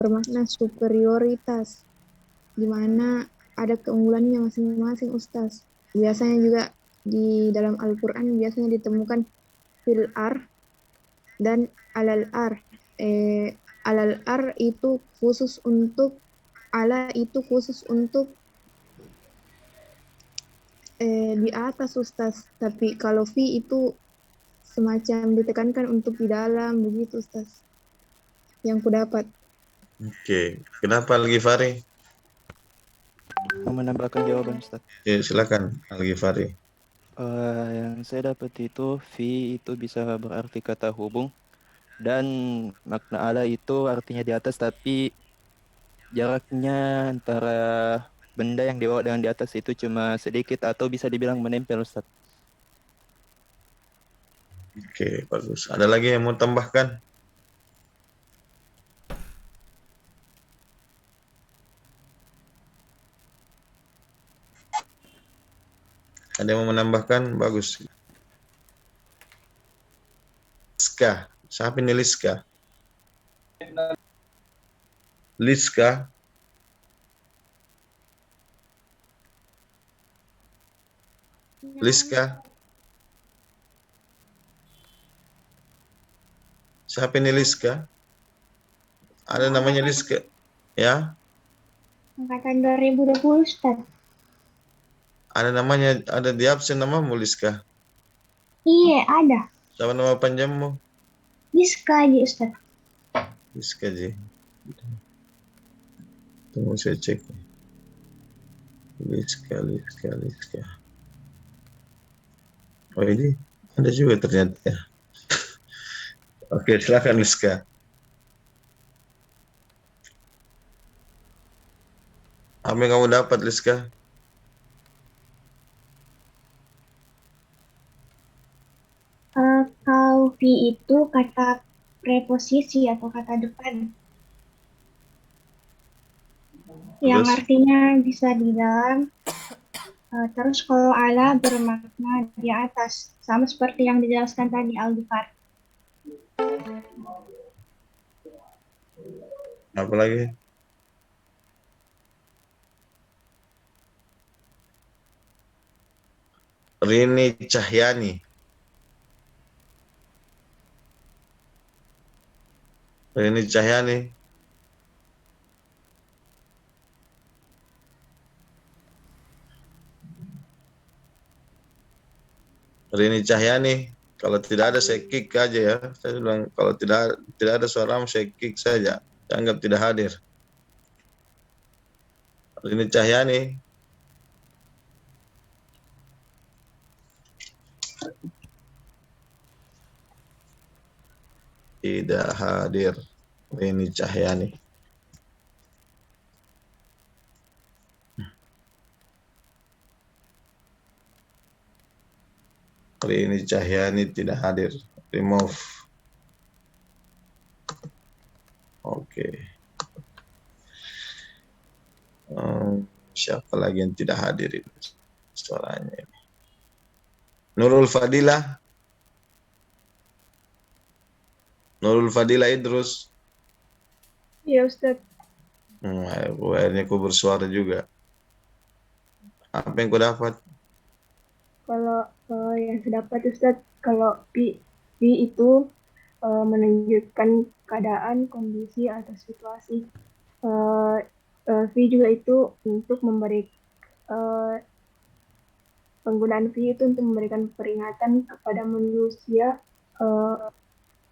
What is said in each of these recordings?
bermakna superioritas, di mana ada keunggulannya masing-masing Ustaz. Biasanya juga di dalam Al-Quran biasanya ditemukan fil ar dan alal ar. Alal ar itu khusus untuk, ala itu khusus untuk di atas Ustaz. Tapi kalau fi itu semacam ditekankan untuk di dalam, begitu Ustaz. Yang ku dapat. Oke. Kenapa Al-Ghifari? Mau menambahkan jawaban Ustaz. Ya, silakan Al-Ghifari. Yang saya dapat itu fi itu bisa berarti kata hubung dan makna ala itu artinya di atas tapi jaraknya antara benda yang di bawah dengan di atas itu cuma sedikit atau bisa dibilang menempel Ustaz. Oke, bagus. Ada lagi yang mau tambahkan? Ada yang mau menambahkan? Bagus. Liska. Siapa ini Liska? Liska. Liska. Siapa ini Liska? Ada namanya Liska. Ya? Angkatan 2020 Ustaz. Ada namanya, ada di absen namamu Liska. Iya, ada. Siapa nama panjangmu? Liska aja Ustaz. Liska Ji. Tunggu saya cek. Liska. Oh ini ada juga ternyata ya. Oke, silakan Liska. Apa yang kamu dapat Liska? Kalau fi itu kata preposisi atau kata depan. Yang Terus? artinya bisa di dalam. Terus kalau ala bermakna di atas. Sama seperti yang dijelaskan tadi Al-Ghifari. Apa lagi? Rini Cahyani. Rini Cahyani. Rini Cahyani. Kalau tidak ada saya kick aja ya. Saya bilang kalau tidak ada suaramu saya kick saja. Saya anggap tidak hadir. Rini Cahyani. Tidak hadir. Rini Cahyani. Rini Cahyani tidak hadir. Remove. Oke. Siapa lagi yang tidak hadir itu suaranya ini? Nurul Fadilah. Nurul Fadilah Idrus. Iya Ustaz. Akhirnya aku bersuara juga. Apa yang kau dapat? Kalau yang saya dapat Ustaz, kalau fi itu menunjukkan keadaan, kondisi, atau situasi. Fi juga itu untuk memberi penggunaan fi itu untuk memberikan peringatan kepada manusia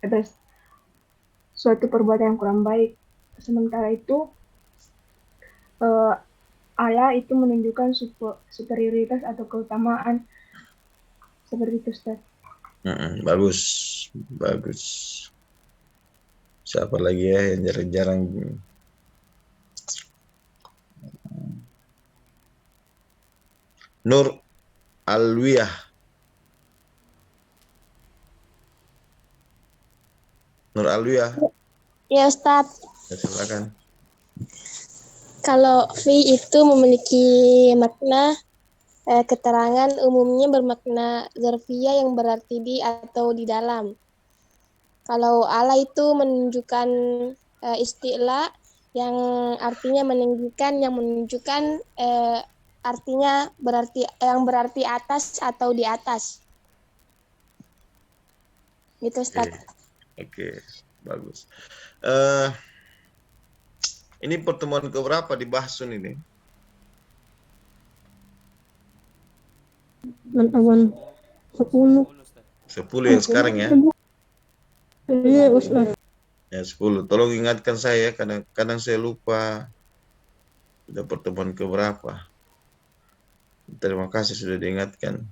atas suatu perbuatan yang kurang baik. Sementara itu ala itu menunjukkan superioritas atau keutamaan, seperti itu Ustaz. Bagus. Siapa lagi ya yang jarang-jarang? Nur Alwiyah. Nur Alwiyah. Ya Ustadz, Ya, silakan. kalau fi itu memiliki makna keterangan umumnya bermakna zarfiyah yang berarti di atau di dalam. Kalau ala itu menunjukkan isti'la yang artinya meninggikan, yang menunjukkan artinya berarti atas atau di atas. Gitu, Ustaz. Oke, bagus. Ini pertemuan keberapa di Bahsun ini? Teman-teman 10. 10 yang sekarang ya? Iya, Ustaz. Ya 10. Tolong ingatkan saya, kadang-kadang saya lupa. Sudah pertemuan keberapa? Terima kasih sudah diingatkan.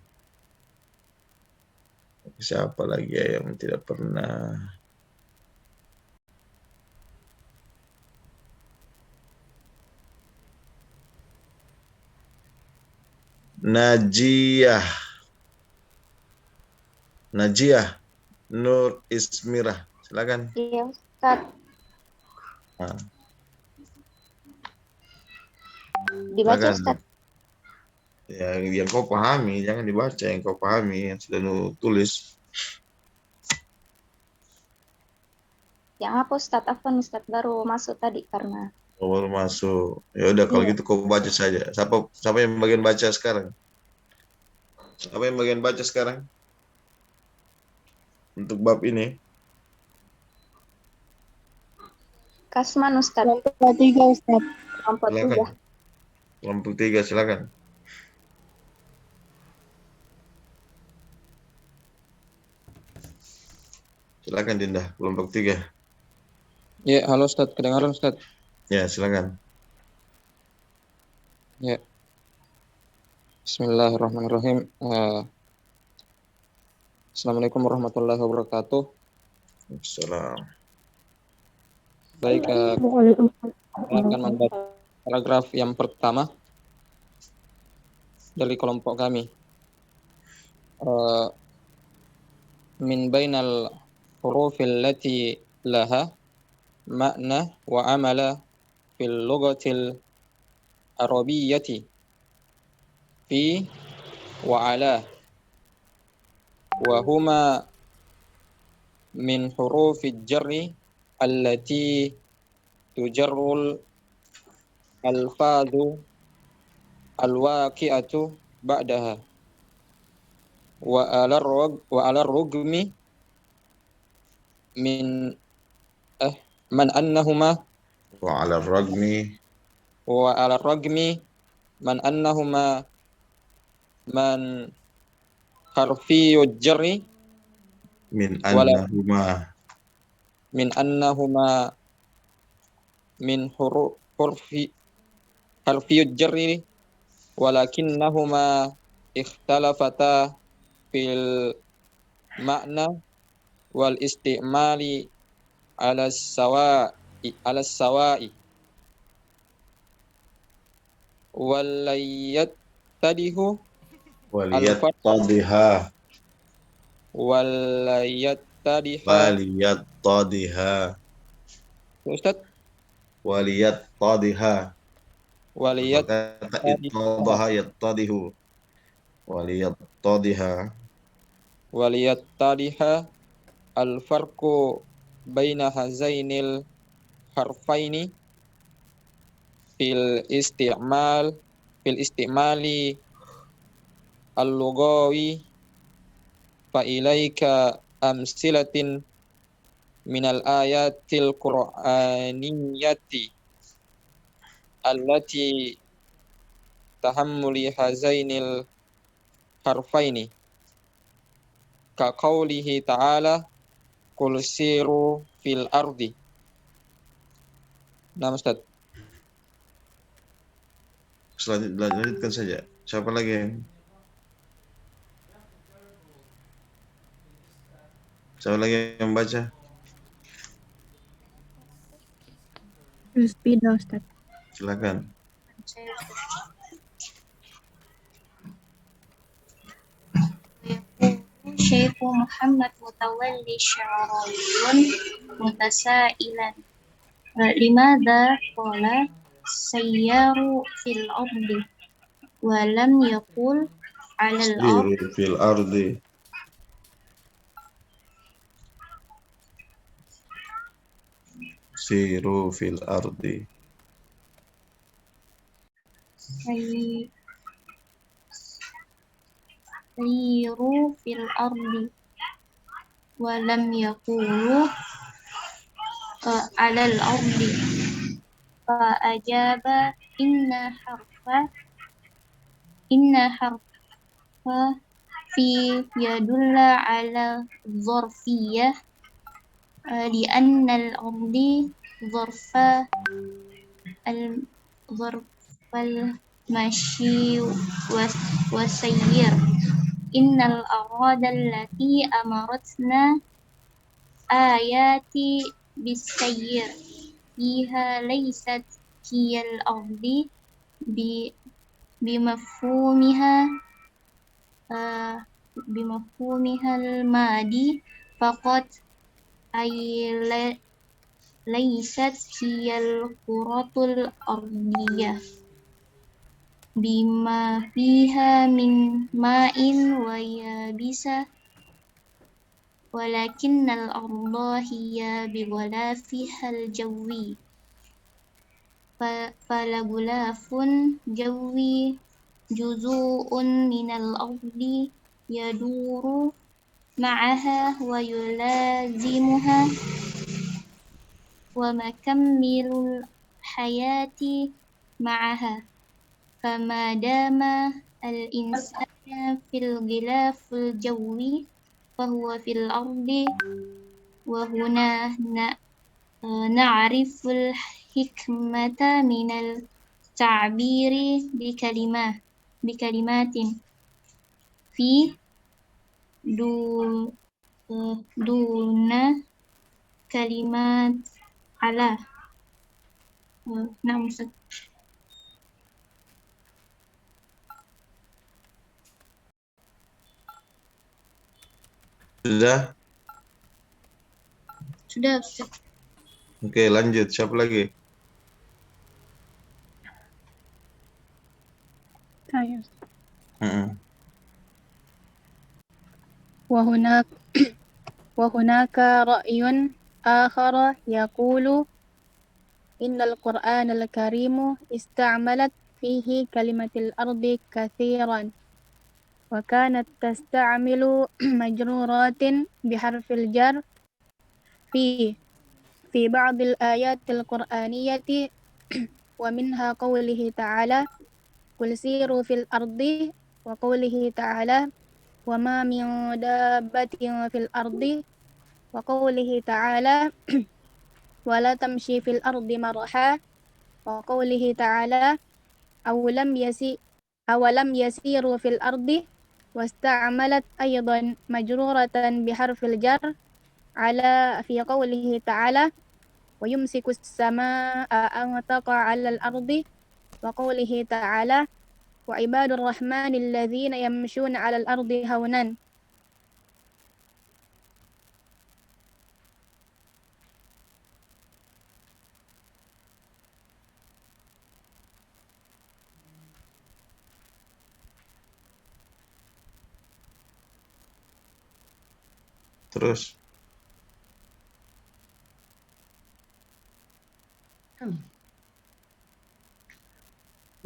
Siapa lagi ya yang tidak pernah? Najiah Nur Ismirah, silakan. Iya, Ustaz. Nah, Dibaca, silakan. Ustaz. Ya, yang kau pahami, jangan dibaca yang kau pahami, yang sudah tulis. Yang apa, Ustaz? Apa nih, Ustaz? Baru masuk tadi karena... Kau baru masuk. Ya udah kalau Iya. gitu kau baca saja. Siapa yang bagian baca sekarang? Siapa yang bagian baca sekarang? Untuk bab ini. Kasman, Ustaz. Kelompok 3, Ustaz. Kelompok 3. Silakan. Kelompok 3 silakan. Silakan Dinda, kelompok 3. Ya, halo Ustaz, kedengaran Ustaz? Ya, silakan. Ya. Bismillahirrahmanirrahim. Assalamualaikum warahmatullahi wabarakatuh. Assalam. Baik, Waalaikumsalam. akan membaca paragraf yang pertama dari kelompok kami. Min bainal hurufil lati laha makna wa amala fil lughatil arabiyyati fi wa ala wa huma min hurufil jarri allati tujarrul alfadhu alwaqi'atu ba'daha wa ala rugmi min man annahuma Wa 'ala ragmi man annahuma man harfiyul jarri min wala annahuma min hurfi harfiyul jarri walakinnahuma ikhtalafata fil makna wal istimali ala sawa'i walayattadihu waliyattadiha Ustaz waliyattadiha waliyat kata ittadaha yattadihu waliyattadiha al farqu baina hazainil harfaini fil istimali al-lughawi fa ilaika amsilatin minal ayatil qur'aniyati allati tahammuli hazainil harfaini ka qaulihi ta'ala qul siru fil ardi. Nah, Ustaz. Lanjutkan saja. Siapa lagi? Siapa lagi yang baca? Rizpida, Ustaz. Silakan. Syekh Muhammad Mutawalli Syarayun mutasailan limadha qala sayyaru fil ardi wa lam yaqul 'alal ardi Fil ardi. siru fil ardi. سيروا في الأرض ولم يقولوا على الأرض فأجاب إن حرف في يدل على الظرفية لأن الأرض ظرف المشي والسير إن الأراض التي أمرتنا آيات بالسير فيها ليست هي الأرض بمفهومها المادي فقط أي ليست هي الكرة الأرضية بما فيها من ماء ويابسة ولكن الأرض هي بغلافها الجوي فالغلاف جوي جزء من الأرض يدور معها ويلازمها ومكمل الحياة معها فما دام الإنسان في الغلاف الجوي فهو في الأرض وهنا نعرف الحكمة من التعبير بكلمات في دون كلمات على. نعم Ustaz. Sudah? Sudah Ustaz. Oke, lanjut. Siapa lagi? Saya. وهناك رأي آخر يقول إن القرآن الكريم استعملت فيه كلمة الأرض كثيرا وكانت تستعمل مجرورات بحرف الجر في بعض الآيات القرآنية ومنها قوله تعالى قل سيروا في الأرض وقوله تعالى وما من دابة في الأرض وقوله تعالى ولا تمشي في الأرض مرحا وقوله تعالى أولم يسيروا في الأرض واستعملت أيضا مجرورة بحرف الجر على في قوله تعالى ويمسك السماء أن تقع على الأرض وقوله تعالى وعباد الرحمن الذين يمشون على الأرض هونا. Terus?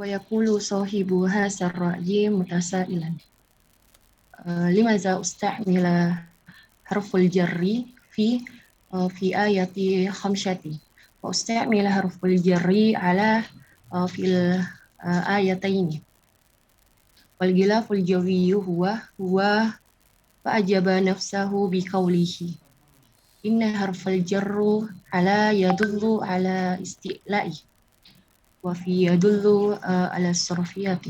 ويقول صاحب هذا الرأي متسائلا لماذا استعمل حرف الجر في آية 5 واستعمل حرف الجر على في الآيتين والغلاف الجوي هو فأجاب نفسه بقوله إن حرف الجر على يدل على استعلاء وفي يدل على الصرفيات.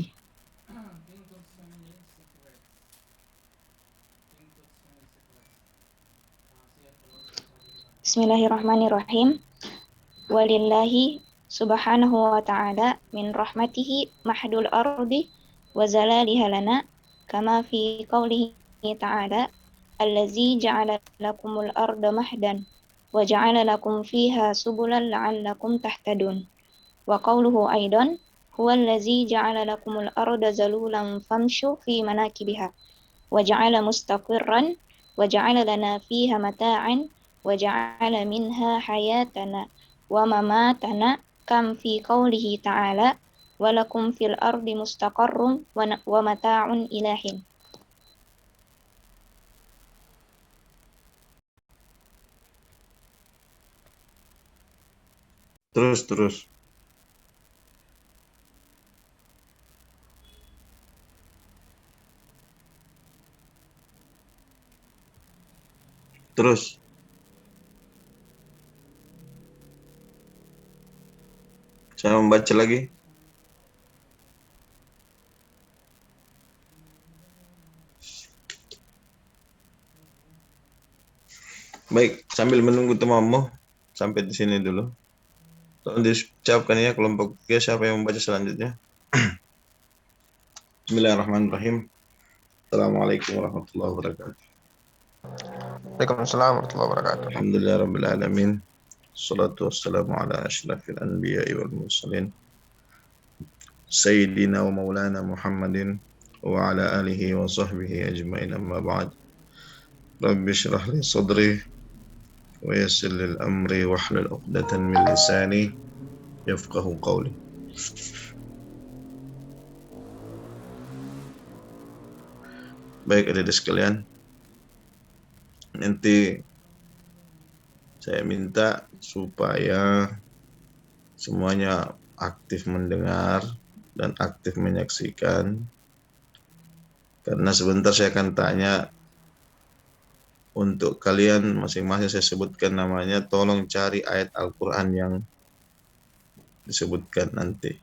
Bismillahirrahmanirrahim. Walillahi subhanahu wa ta'ala min rahmatihi mahdul ardi wa zalaliha lana kama fi qawlihi ta'ala allazi ja'ala lakumul arda mahdan wa ja'ala lakum fiha subulan la'allakum tahtadun wa qawluhu aidan huwa allazi ja'ala lakumul arda zalulan famshu fi manakibiha wa ja'ala mustaqirran wa ja'ala lana fiha mata'an wa ja'ala minha hayatana wa mamatana kam fi qawlihi ta'ala walakum fil ardi mustaqarrum wa mata'un ilahin. Terus. Saya membaca lagi. Baik, sambil menunggu temanmu sampai di sini dulu. Tolong diucapkan ya kelompok G, siapa yang membaca selanjutnya? Bismillahirrahmanirrahim. Assalamualaikum warahmatullahi wabarakatuh. Waalaikumsalam warahmatullahi wabarakatuh. Alhamdulillahirabbil alamin. Wassalatu wassalamu ala asyrafil anbiya'i wal mursalin. Sayyidina wa maulana Muhammadin wa ala alihi wa sahbihi ajma'in, amma ba'd. Rabbi shrah li sadri wa yassir lil amri wahlul 'uqdatan min lisani yafqahu qawli. Baik adik-adik sekalian, nanti saya minta supaya semuanya aktif mendengar dan aktif menyaksikan, karena sebentar saya akan tanya untuk kalian masing-masing. Saya sebutkan namanya, tolong cari ayat Al-Quran yang disebutkan nanti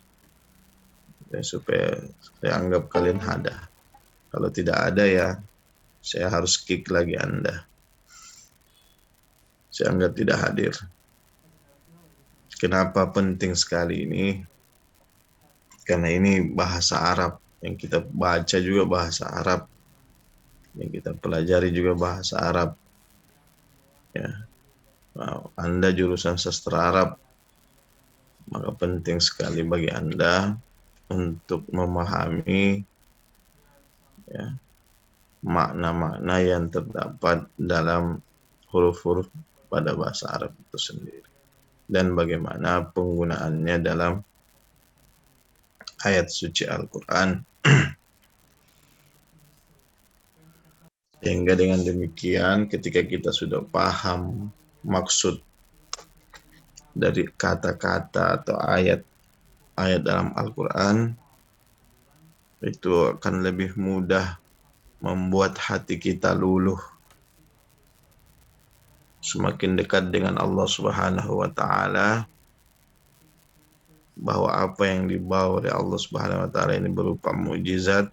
ya, supaya saya anggap kalian ada. Kalau tidak ada ya saya harus kick lagi Anda, saya anggap tidak hadir. Kenapa penting sekali ini? Karena ini bahasa Arab, yang kita baca juga bahasa Arab, yang kita pelajari juga bahasa Arab. Ya, nah, Anda jurusan sastra Arab, maka penting sekali bagi Anda untuk memahami ya, makna-makna yang terdapat dalam huruf-huruf pada bahasa Arab itu sendiri, dan bagaimana penggunaannya dalam ayat suci Al-Quran. Sehingga dengan demikian ketika kita sudah paham maksud dari kata-kata atau ayat dalam Al-Quran, itu akan lebih mudah membuat hati kita luluh, semakin dekat dengan Allah Subhanahu wa Ta'ala, bahwa apa yang dibawa oleh Allah Subhanahu wa Ta'ala ini berupa mukjizat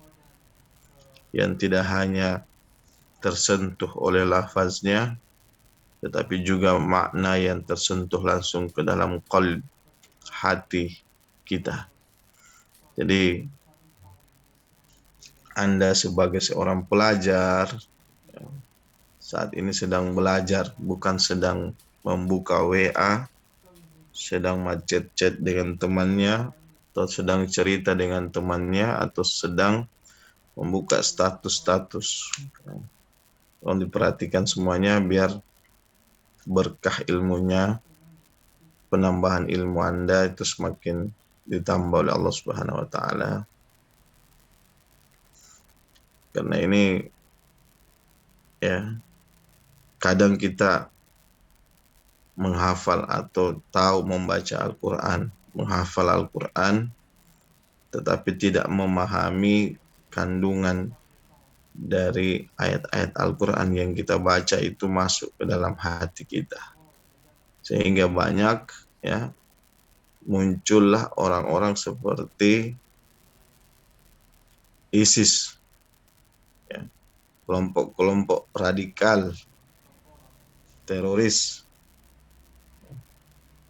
yang tidak hanya tersentuh oleh lafaznya, tetapi juga makna yang tersentuh langsung ke dalam qalb, hati kita. Jadi Anda sebagai seorang pelajar saat ini sedang belajar, bukan sedang membuka WA, sedang chat dengan temannya, atau sedang cerita dengan temannya, atau sedang membuka status-status. Tolong diperhatikan semuanya biar berkah ilmunya, penambahan ilmu Anda itu semakin ditambah oleh Allah Subhanahu wa Ta'ala. Karena ini ya, kadang kita menghafal atau tahu membaca Al-Quran, menghafal Al-Quran, tetapi tidak memahami kandungan dari ayat-ayat Al-Quran yang kita baca itu masuk ke dalam hati kita. Sehingga banyak ya, muncullah orang-orang seperti ISIS, ya, kelompok-kelompok radikal teroris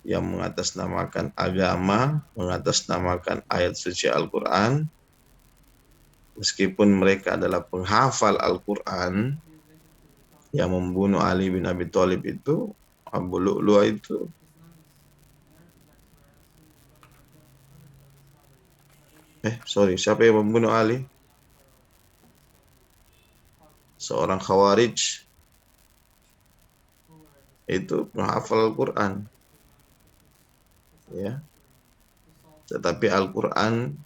yang mengatasnamakan agama, mengatasnamakan ayat suci Al-Quran, meskipun mereka adalah penghafal Al-Quran. Yang membunuh Ali bin Abi Thalib itu, Abu Lu'lu'ah itu, siapa yang membunuh Ali? Seorang Khawarij, itu penghafal Al-Quran. ya. Tetapi Al-Quran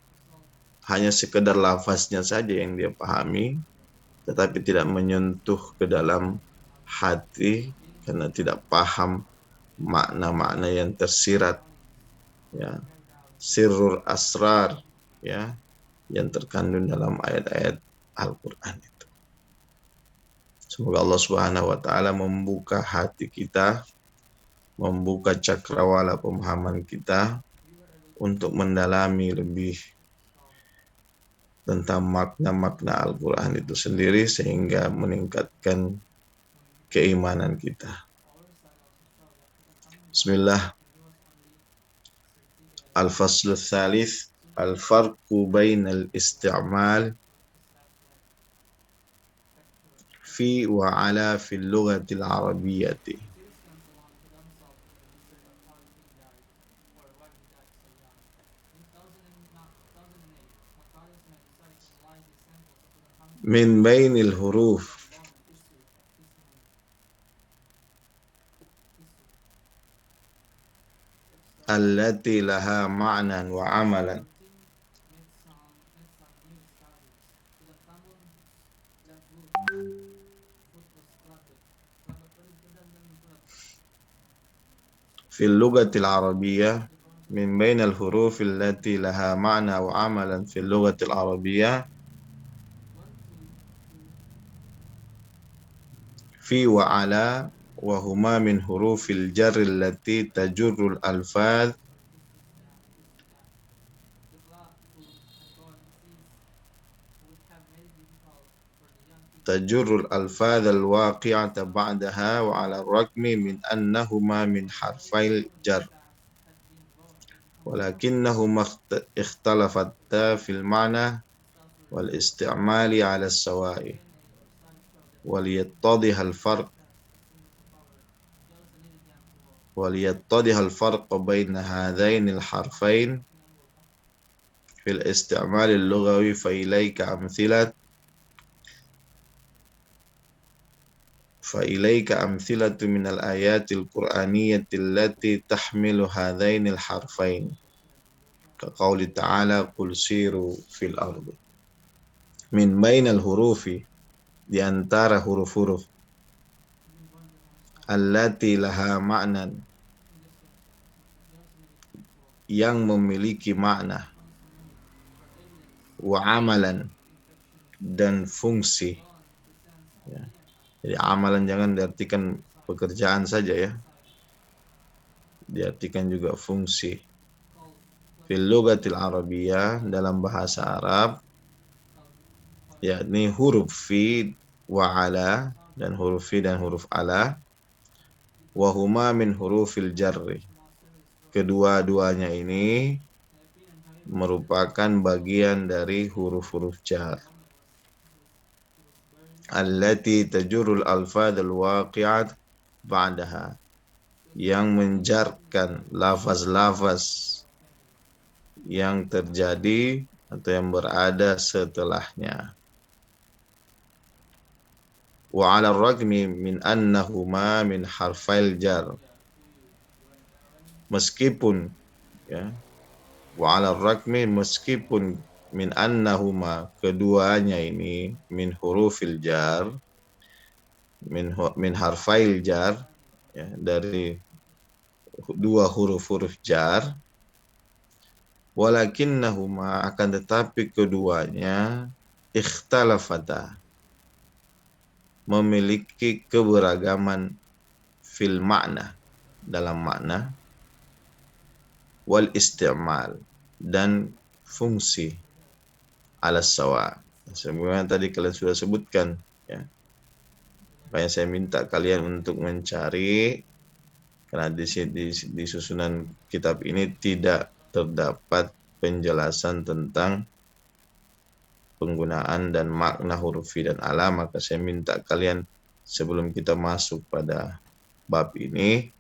hanya sekedar lafaznya saja yang dia pahami, tetapi tidak menyentuh ke dalam hati karena tidak paham makna-makna yang tersirat, ya, sirrul asrar, ya, yang terkandung dalam ayat-ayat Al-Quran itu. Semoga Allah Subhanahu wa Ta'ala membuka hati kita, membuka cakrawala pemahaman kita untuk mendalami lebih tentang makna-makna Al-Quran itu sendiri sehingga meningkatkan keimanan kita. Bismillah. Al-Fasl Tsalits, Al-Farqu Bainal Isti'mal fi wa ala fil lughatil arabiyyati. Min bainil huruf allati laha ma'nan wa amalan fil lughatil arabiyyah, min bainal huruf allati laha ma'na wa amalan fil lughatil arabiyyah fi wa ala wa huma min hurufil jarri allati tajurrul alfaz al-waqi'ata ba'daha wa ala ar-raqmi min annahuma min harfil jar walakinnahuma ikhtalafatta fil ma'na wal isti'mali ala as-sawa'i وليتضح الفرق بين هذين الحرفين في الاستعمال اللغوي فإليك أمثلة من الآيات القرآنية التي تحمل هذين الحرفين كقول تعالى قل سيروا في الأرض. من بين الحروف, di antara huruf-huruf allati laha ma'nan, yang memiliki makna, wa amalan, dan fungsi, ya. Jadi amalan jangan diartikan pekerjaan saja, ya, diartikan juga fungsi. Fil lughatil arabiyyah, dalam bahasa Arab, yakni huruf fi wa ala, dan huruf fi dan huruf ala, wa huma min hurufil jarri, kedua-duanya ini merupakan bagian dari huruf-huruf jar, allati tajurul alfaz al-waqi'at ba'daha, yang menjarkan lafaz-lafaz yang terjadi atau yang berada setelahnya. Wa 'ala ar-ragmi min annahuma min harfail jar, meskipun, ya, wa 'ala ar-ragmi, meskipun, min annahuma, keduanya ini, min hurufil jar, min harfail jar, ya, dari dua huruf-huruf jar, walakinnahuma, akan tetapi keduanya, ikhtalafata, memiliki keberagaman, fil makna, dalam makna, wal isti'mal, dan fungsi, ala sawa, sebagaimana tadi kalian sudah sebutkan, ya. Makanya saya minta kalian untuk mencari, karena di susunan kitab ini tidak terdapat penjelasan tentang penggunaan dan makna huruf fi dan ala, maka saya minta kalian sebelum kita masuk pada bab ini,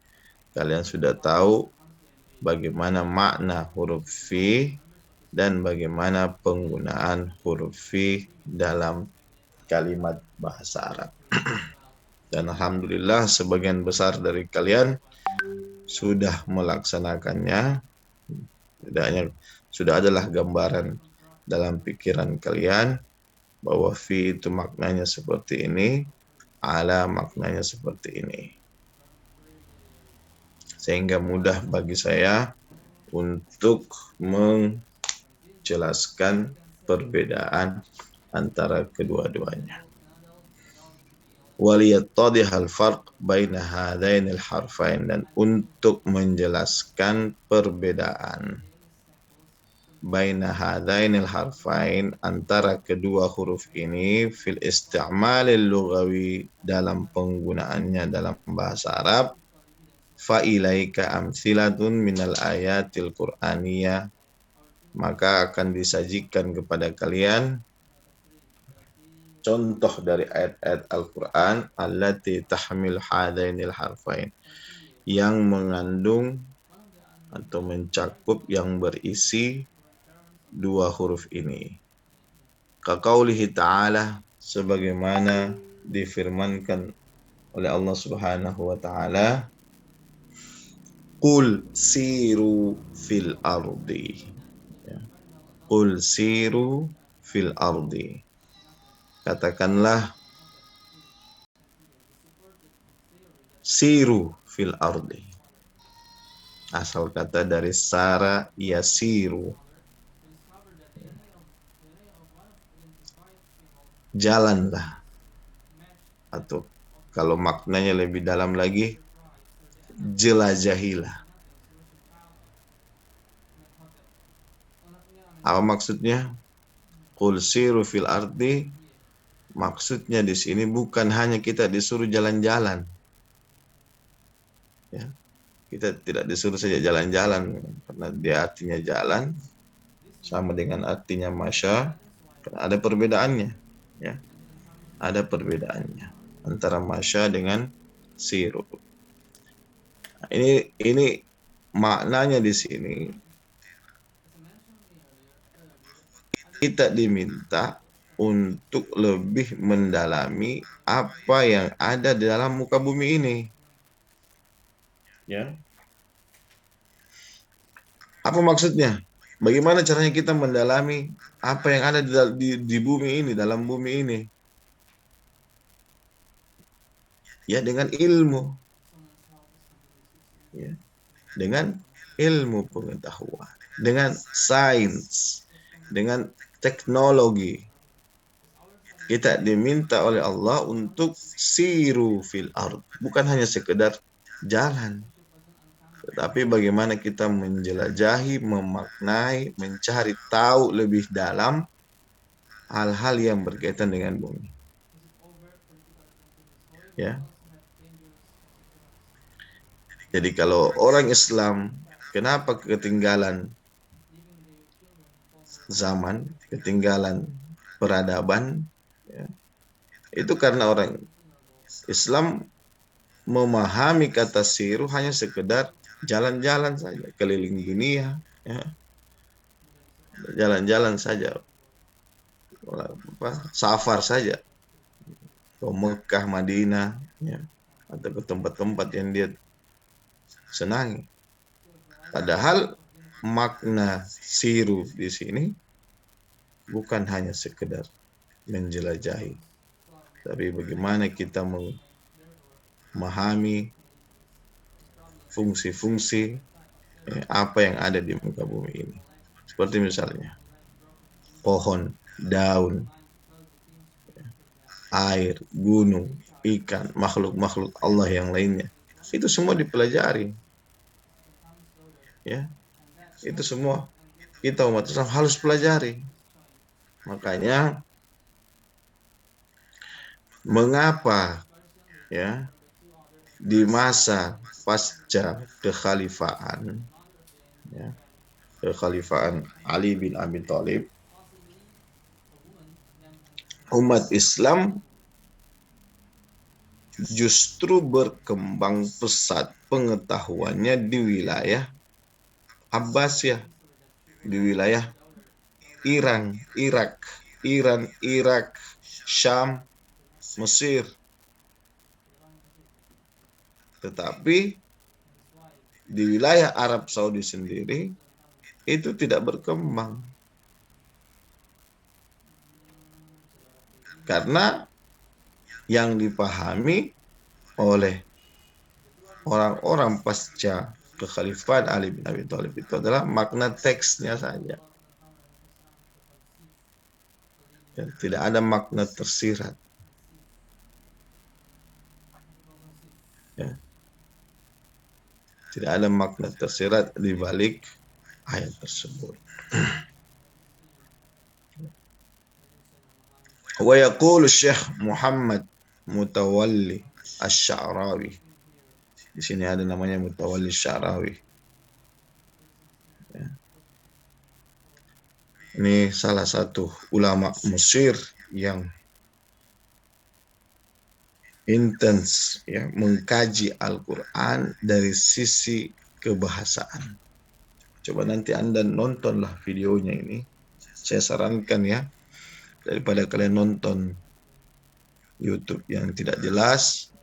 kalian sudah tahu bagaimana makna huruf fi dan bagaimana penggunaan huruf fi dalam kalimat bahasa Arab. Dan alhamdulillah sebagian besar dari kalian sudah melaksanakannya, Tidaknya sudah adalah gambaran dalam pikiran kalian bahwa fi itu maknanya seperti ini, ala maknanya seperti ini. Sehingga mudah bagi saya untuk menjelaskan perbedaan antara kedua-duanya. Waliyattadihal farq baina hadainil harfain, dan untuk menjelaskan perbedaan baina hadainil harfain antara kedua huruf ini fil isti'malil lughawi dalam penggunaannya dalam bahasa Arab, fa ilaika amsilatun minal ayatil qur'aniyah, maka akan disajikan kepada kalian contoh dari ayat-ayat Al-Quran allati tahmil hadainil harfain, yang mengandung atau mencakup yang berisi dua huruf ini. Kaqaulihi ta'ala, sebagaimana difirmankan oleh Allah Subhanahu wa taala, qul siru fil ardi. Qul siru fil ardi. Katakanlah siru fil ardi. Asal kata dari sara yasiru. Jalanlah. Atau kalau maknanya lebih dalam lagi, jelajahilah. Apa maksudnya? Qul siru fil ardi, maksudnya di sini bukan hanya kita disuruh jalan-jalan. Ya. Kita tidak disuruh saja jalan-jalan, karena dia artinya jalan sama dengan artinya masya, ada perbedaannya. Ya. Ada perbedaannya antara masya dengan siru. Nah, ini maknanya di sini kita diminta untuk lebih mendalami apa yang ada di dalam muka bumi ini. Ya. Apa maksudnya? Bagaimana caranya kita mendalami apa yang ada di bumi ini, dalam bumi ini? Ya, dengan ilmu. Ya. Dengan ilmu pengetahuan, dengan sains, dengan teknologi. Kita diminta oleh Allah untuk siru fil ard, bukan hanya sekedar jalan, tetapi bagaimana kita menjelajahi, memaknai, mencari tahu lebih dalam hal-hal yang berkaitan dengan bumi. Ya. Jadi kalau orang Islam, kenapa ketinggalan zaman, ketinggalan peradaban? Ya. Itu karena orang Islam memahami kata siru hanya sekedar jalan-jalan saja, keliling dunia, ya. Jalan-jalan saja, safar saja, ke Mekah, Madinah, ya, atau ke tempat-tempat yang dia senangi. Padahal makna siru di sini bukan hanya sekedar menjelajahi, tapi bagaimana kita memahami fungsi-fungsi apa yang ada di muka bumi ini. Seperti misalnya pohon, daun, air, gunung, ikan, makhluk-makhluk Allah yang lainnya. Itu semua dipelajari. Ya. Itu semua kita umat Islam harus pelajari. Makanya mengapa ya di masa pasca kekhalifahan, ya, kekhalifahan Ali bin Abi Thalib, umat Islam justru berkembang pesat pengetahuannya di wilayah Abbasiyah, di wilayah Iran, Irak, Syam, Mesir. Tetapi di wilayah Arab Saudi sendiri itu tidak berkembang. Karena yang dipahami oleh orang-orang pasca kekhalifahan Ali bin Abi Thalib itu adalah makna teksnya saja. Dan tidak ada makna tersirat. Ya. Tidak ada makna tersirat di balik ayat tersebut. Wa yaqulu Syekh Muhammad Mutawalli Asy-Sya'rawi. Di sini ada namanya Mutawalli Asy-Sya'rawi. Ya. Ini salah satu ulama Mesir yang intens ya mengkaji Al-Quran dari sisi kebahasaan. Coba nanti Anda nontonlah videonya ini. Saya sarankan ya, daripada kalian nonton YouTube yang tidak jelas,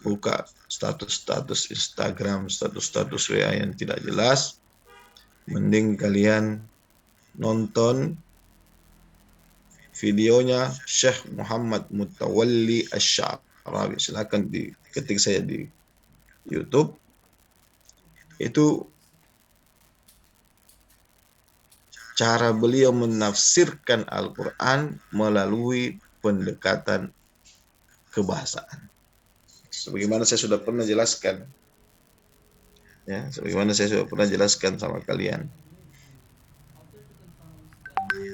buka status-status Instagram, status-status WA yang tidak jelas, mending kalian nonton videonya Syekh Muhammad Mutawalli Asy-Sya'rawi. Silakan ketik saya di YouTube. Itu cara beliau menafsirkan Al-Quran melalui pendekatan kebahasaan. Sebagaimana saya sudah pernah jelaskan. Ya, sebagaimana saya sudah pernah jelaskan sama kalian.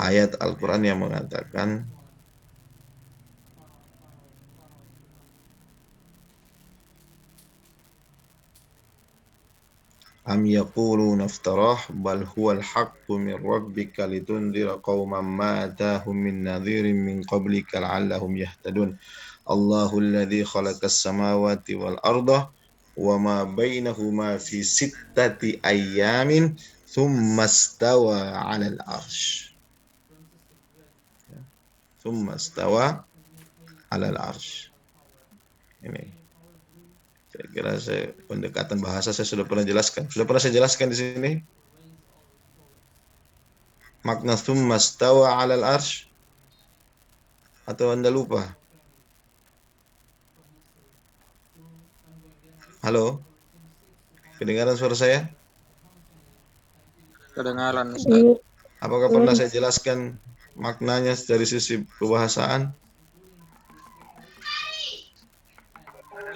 Ayat Al-Quran yang mengatakan Am yaquluna iftarah bal huwal haqqu min rabbika litundira qauman ma atahum min nadhirin min qablika la'allahum yahtadun. Allahu alladhi khalaqas samawati wal arda wa ma bainahuma fi sittati ayyamin thumma istawa 'alal 'arsy. Thumma istawa 'alal 'arsy. Ini saya kira pendekatan bahasa saya sudah pernah jelaskan. Sudah pernah saya jelaskan di sini. Makna thumma istawa 'alal 'arsy. Atau Anda lupa? Halo? Kedengaran suara saya? Kedengaran, Ustaz. Apakah pernah saya jelaskan maknanya dari sisi kebahasaan?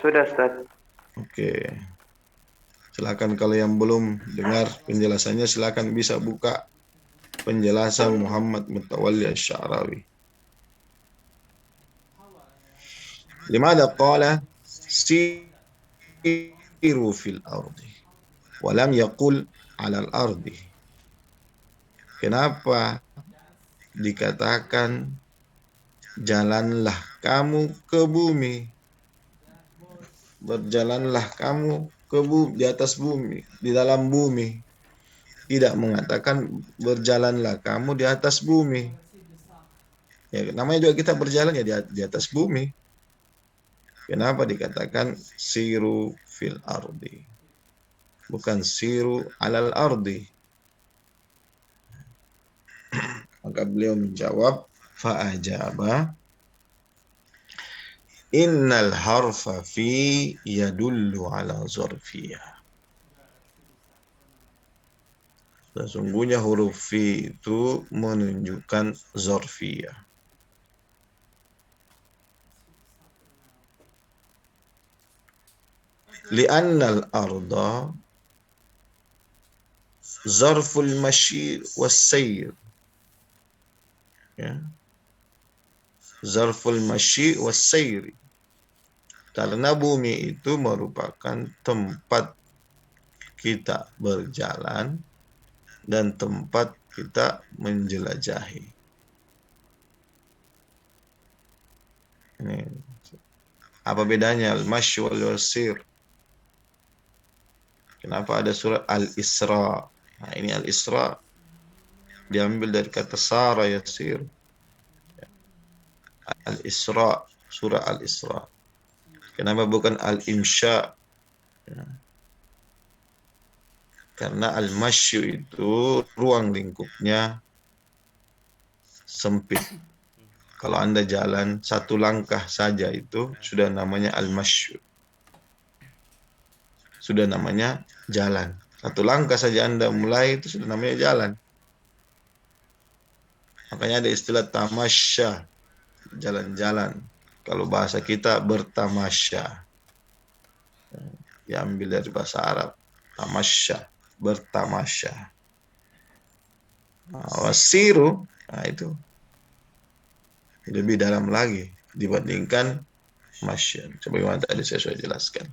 Sudah, Ustaz. Oke. Silakan kalau yang belum dengar penjelasannya, silakan bisa buka penjelasan Muhammad Mutawalli Asy-Sya'rawi. Limada qala siru fil ardi wa lam yaqul 'alal ardi. Kenapa dikatakan jalanlah kamu ke bumi? Berjalanlah kamu ke di atas bumi, di dalam bumi. Tidak mengatakan berjalanlah kamu di atas bumi. Ya, namanya juga kita berjalan ya di atas bumi. Kenapa dikatakan siru fil ardi? Bukan siru alal ardi. Maka beliau menjawab, fa'ajaba innal harfa fi yadullu ala zarfiyah. Sesungguhnya huruf fi itu menunjukkan zarfiyah. Li'annal arda zarful mashi was sayr. Ya. Zarful mashi was sayri. Karena bumi itu merupakan tempat kita berjalan dan tempat kita menjelajahi. Ini. Apa bedanya al-mashi wal sir? Kenapa ada surat Al-Isra? Nah, ini Al-Isra diambil dari kata sara yasir. Al-Isra, surah Al-Isra. Kenapa bukan Al-Imsya? Ya. Karena al-masyu itu ruang lingkupnya sempit. Kalau Anda jalan satu langkah saja itu sudah namanya al-masyu. Sudah namanya jalan. Satu langkah saja Anda mulai itu sudah namanya jalan. Makanya ada istilah tamasya, jalan-jalan. Kalau bahasa kita bertamasya. Diambil dari bahasa Arab. Tamasya, bertamasya. Wasiru, nah itu lebih dalam lagi dibandingkan masya. Sebagaimana tadi saya sudah jelaskan.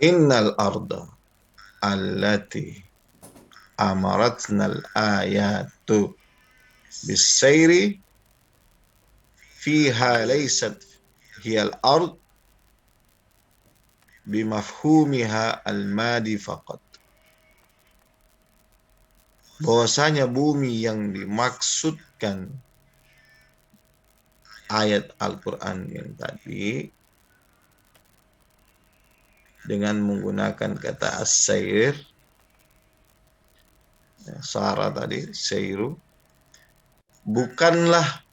Innal arda allati amaratnal ayatu bisayri fiha laysat hiyal ard bimafhumiha al-madi faqat. Bahwasanya bumi yang dimaksudkan ayat Al-Quran yang tadi dengan menggunakan kata as-sayr, sara tadi, sayru, bukanlah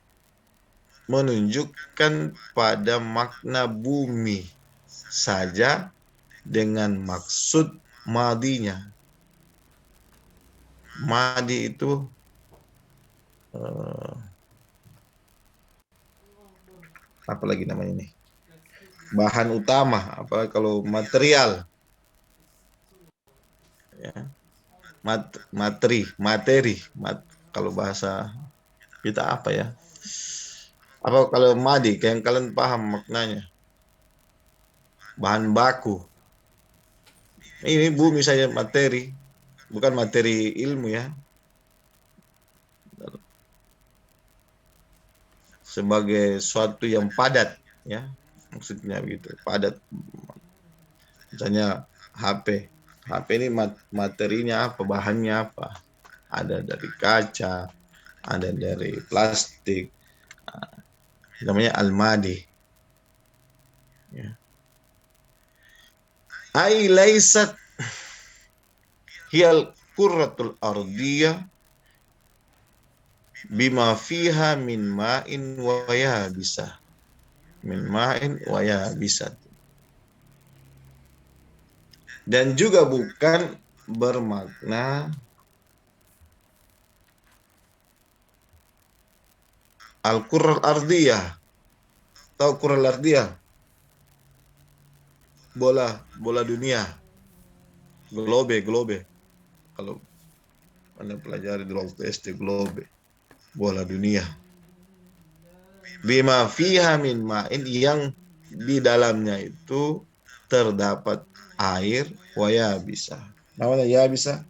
menunjukkan pada makna bumi saja dengan maksud madinya. Madi itu apa lagi namanya ini? Bahan utama, apa kalau material, ya, materi, kalau bahasa kita apa ya? Apa kalau madi, kayak yang kalian paham maknanya? Bahan baku. Ini bumi saja materi, bukan materi ilmu ya. Sebagai suatu yang padat, ya. Maksudnya begitu, padat. Misalnya HP ini materinya apa, bahannya apa? Ada dari kaca, ada dari plastik, namanya al-madi. Ya. Ai laisat hiyal qurratul ardiyah bima fiha min ma'in wa yabisah. Min ma'in wa yabisah. Dan juga bukan bermakna al-qurral ardiyah. Tahu qurral ardiyah? Bola dunia. Globe. Kalau Anda pelajari di waktu SD, globe. Bola dunia. Bima fiha min ma'in, yang di dalamnya itu terdapat air, wa yabisa. Namanya yabisa?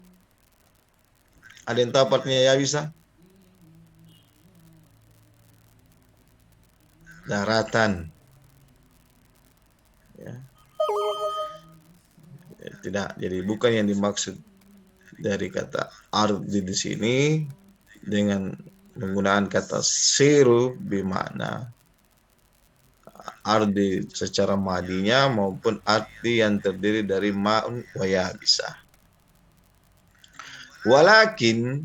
Ada yang tahu artinya yabisa? Daratan. Ya. Tidak, jadi bukan yang dimaksud dari kata ardi di sini dengan menggunakan kata siru bermakna ardi secara madinya maupun arti yang terdiri dari ma'un wa yabisa. Walakin,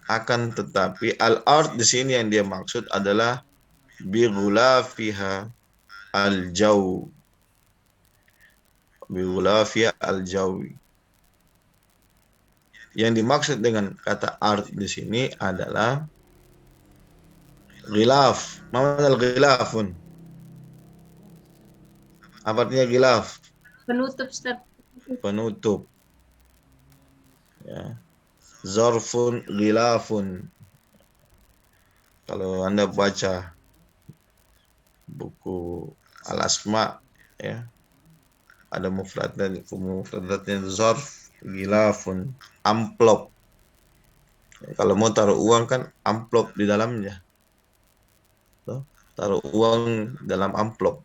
akan tetapi al-ard di sini yang dia maksud adalah bi ghulafiha al-jaw. Bi ghulafiha al-jawi. Yang dimaksud dengan kata ard di sini adalah ghilaf. Mana al-ghilafun? Apa artinya ghilaf? Penutup, Ustaz. Penutup. Ya. Zarfun ghilafun. Kalau Anda baca buku Al-Asma, ya, ada mufradatnya zarf, ghilafun, amplop. Ya, kalau mau taruh uang kan amplop di dalamnya. Tuh, taruh uang dalam amplop.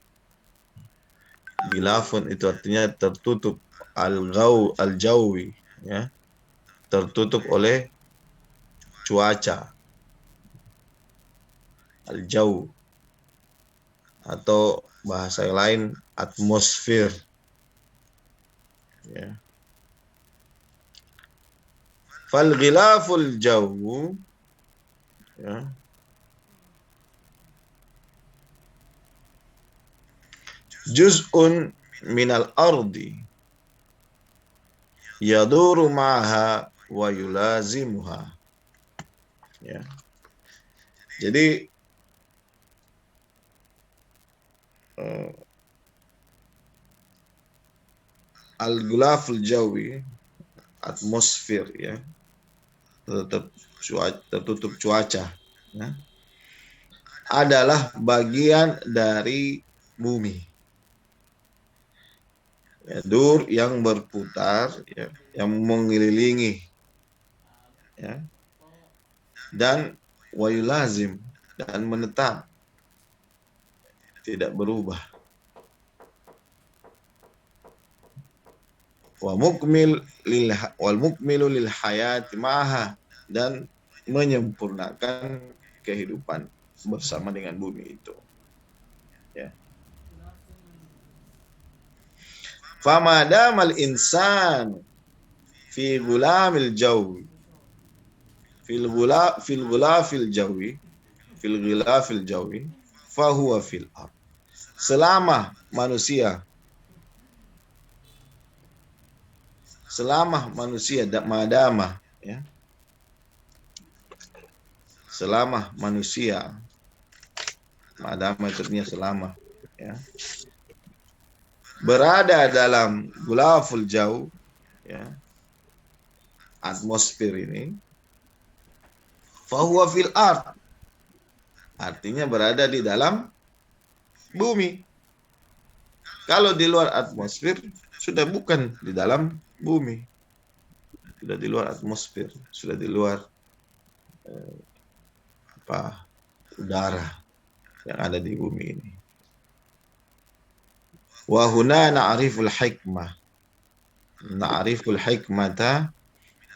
Ghilafun itu artinya tertutup, al-jawi, ya, tertutup oleh cuaca, al-jaw, atau bahasa yang lain atmosfer, ya. Fal ghilaful jawu, ya, juz'un minal ardi yaduru ma'aha wa yulazimuha. Ya. Jadi al-ghilaful jawi, atmosfer, ya, tertutup cuaca, ya, adalah bagian dari bumi. Ya, dur yang berputar, ya, yang mengelilingi, ya, dan wayulazim, dan menetap, tidak berubah. Wal mukmilu lil hayati ma'aha, dan menyempurnakan kehidupan bersama dengan bumi itu. Ya. Famadamal insan fi gulamil jawi fil ghilafil jawi fahuwa fil ard. Selama manusia madama, ya, selama manusia, madama itu artinya selama, ya, berada dalam gulaful jauh, ya, atmosfer ini, fahuwa fil ard, artinya berada di dalam bumi. Kalau di luar atmosfer, sudah bukan di dalam bumi, sudah di luar atmosfer, sudah di luar udara yang ada di bumi ini. Wa huna na'riful hikmata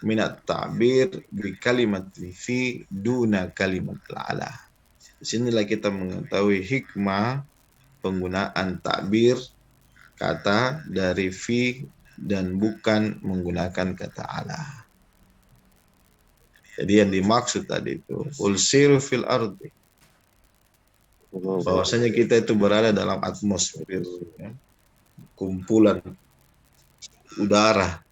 min at-ta'bir bi kalimati fi duna kalimat ala. Disinilah kita mengetahui hikmah penggunaan takbir kata dari fi dan bukan menggunakan kata ala. Jadi yang dimaksud tadi itu ulsiru fil ardi, bahwasanya kita itu berada dalam atmosfer, ya, kumpulan udara.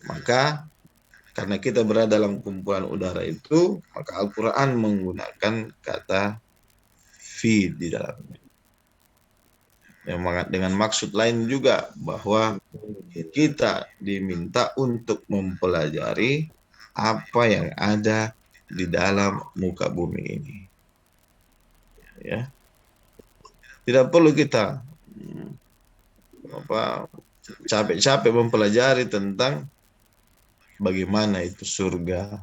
Maka karena kita berada dalam kumpulan udara itu, maka Al-Quran menggunakan kata fi di dalamnya. Dengan maksud lain juga bahwa kita diminta untuk mempelajari apa yang ada di dalam muka bumi ini. Ya. Tidak perlu kita capek-capek mempelajari tentang bagaimana itu surga,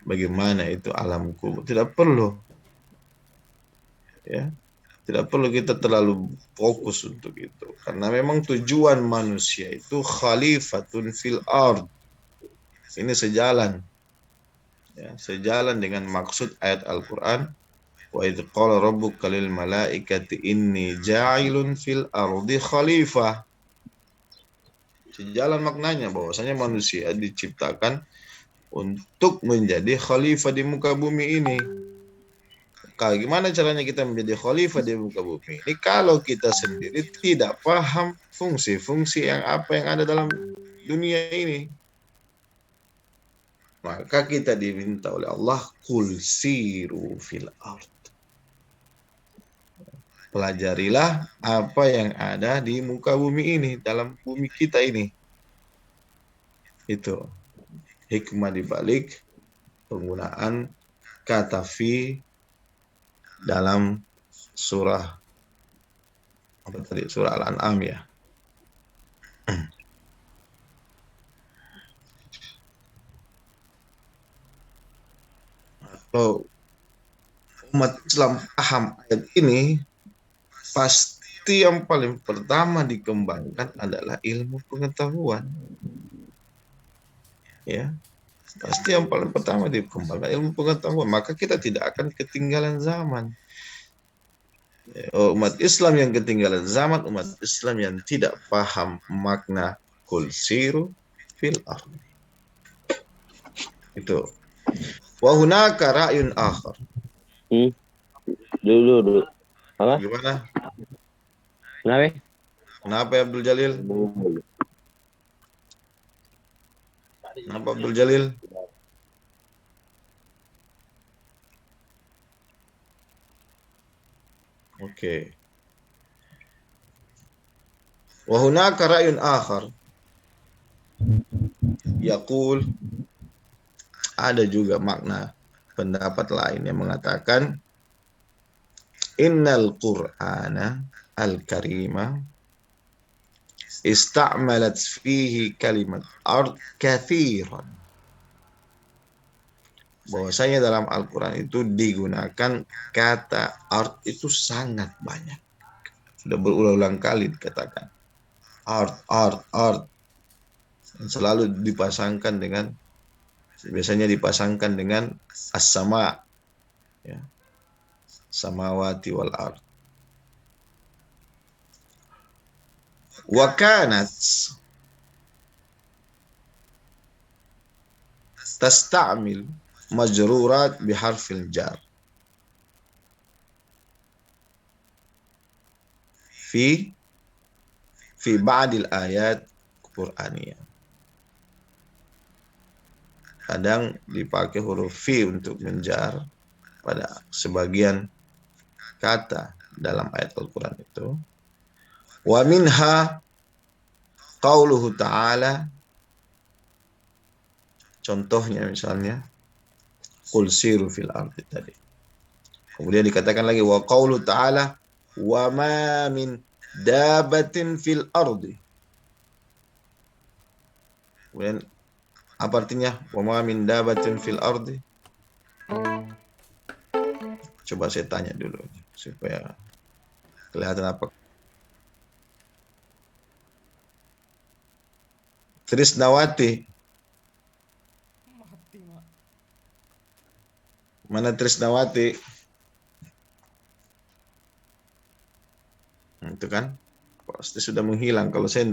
bagaimana itu alam kubur. Tidak perlu. Ya. Tidak perlu kita terlalu fokus untuk itu. Karena memang tujuan manusia itu khalifatun fil ard. Ini sejalan. Ya, sejalan dengan maksud ayat Al-Quran. Wa idh qala rabbuka lil malaikati inni ja'ilun fil ardi khalifah. Sejalan maknanya bahwasanya manusia diciptakan untuk menjadi khalifah di muka bumi ini. Gimana caranya kita menjadi khalifah di muka bumi ini kalau kita sendiri tidak paham fungsi-fungsi yang ada dalam dunia ini? Maka kita diminta oleh Allah qul siru fil ard. Pelajarilah apa yang ada di muka bumi ini, dalam bumi kita ini. Itu hikmah dibalik penggunaan kata fi dalam surah surah Al-An'am, ya. Kalau umat Islam paham ayat ini, pasti yang paling pertama dikembangkan adalah ilmu pengetahuan. Ya. Pasti yang paling pertama dikembangkan ilmu pengetahuan, maka kita tidak akan ketinggalan zaman. Umat Islam yang ketinggalan zaman, umat Islam yang tidak paham makna Qul siru fil ardi. Itu. Wa hunaka ra'yun akhar. Dulu. Apa? Gimana? Kenapa? Kenapa ya Abdul Jalil? Kenapa Abdul Jalil? Oke. Wa hunaka ra'yun akhar. Yaqul, ada juga makna pendapat lain yang mengatakan innal Qur'ana al-karima ista'malat fihi kalimat ard kathiran. Bahwasanya dalam Al-Quran itu digunakan kata ard itu sangat banyak. Sudah berulang-ulang kali dikatakan ard. Selalu dipasangkan dengan, biasanya dipasangkan dengan as-sama, ya. Samawati wal ard. Wa kanat tasta'mil majrurat biharfil jar fi ba'dil ayat Qur'aniyah. Kadang dipakai huruf fi untuk menjar pada sebagian kata dalam ayat Al-Quran itu. Wa minha qauluhu ta'ala, contohnya misalnya qul siru fil ardi tadi. Kemudian dikatakan lagi wa qauluhu ta'ala wa ma min dabatin fil ardi. Kemudian apa artinya wa ma min dabatin fil ardi? Coba saya tanya dulu supaya kelihatan apa. Trisnawati. Mana Trisnawati? Itu kan pasti sudah menghilang. Kalau saya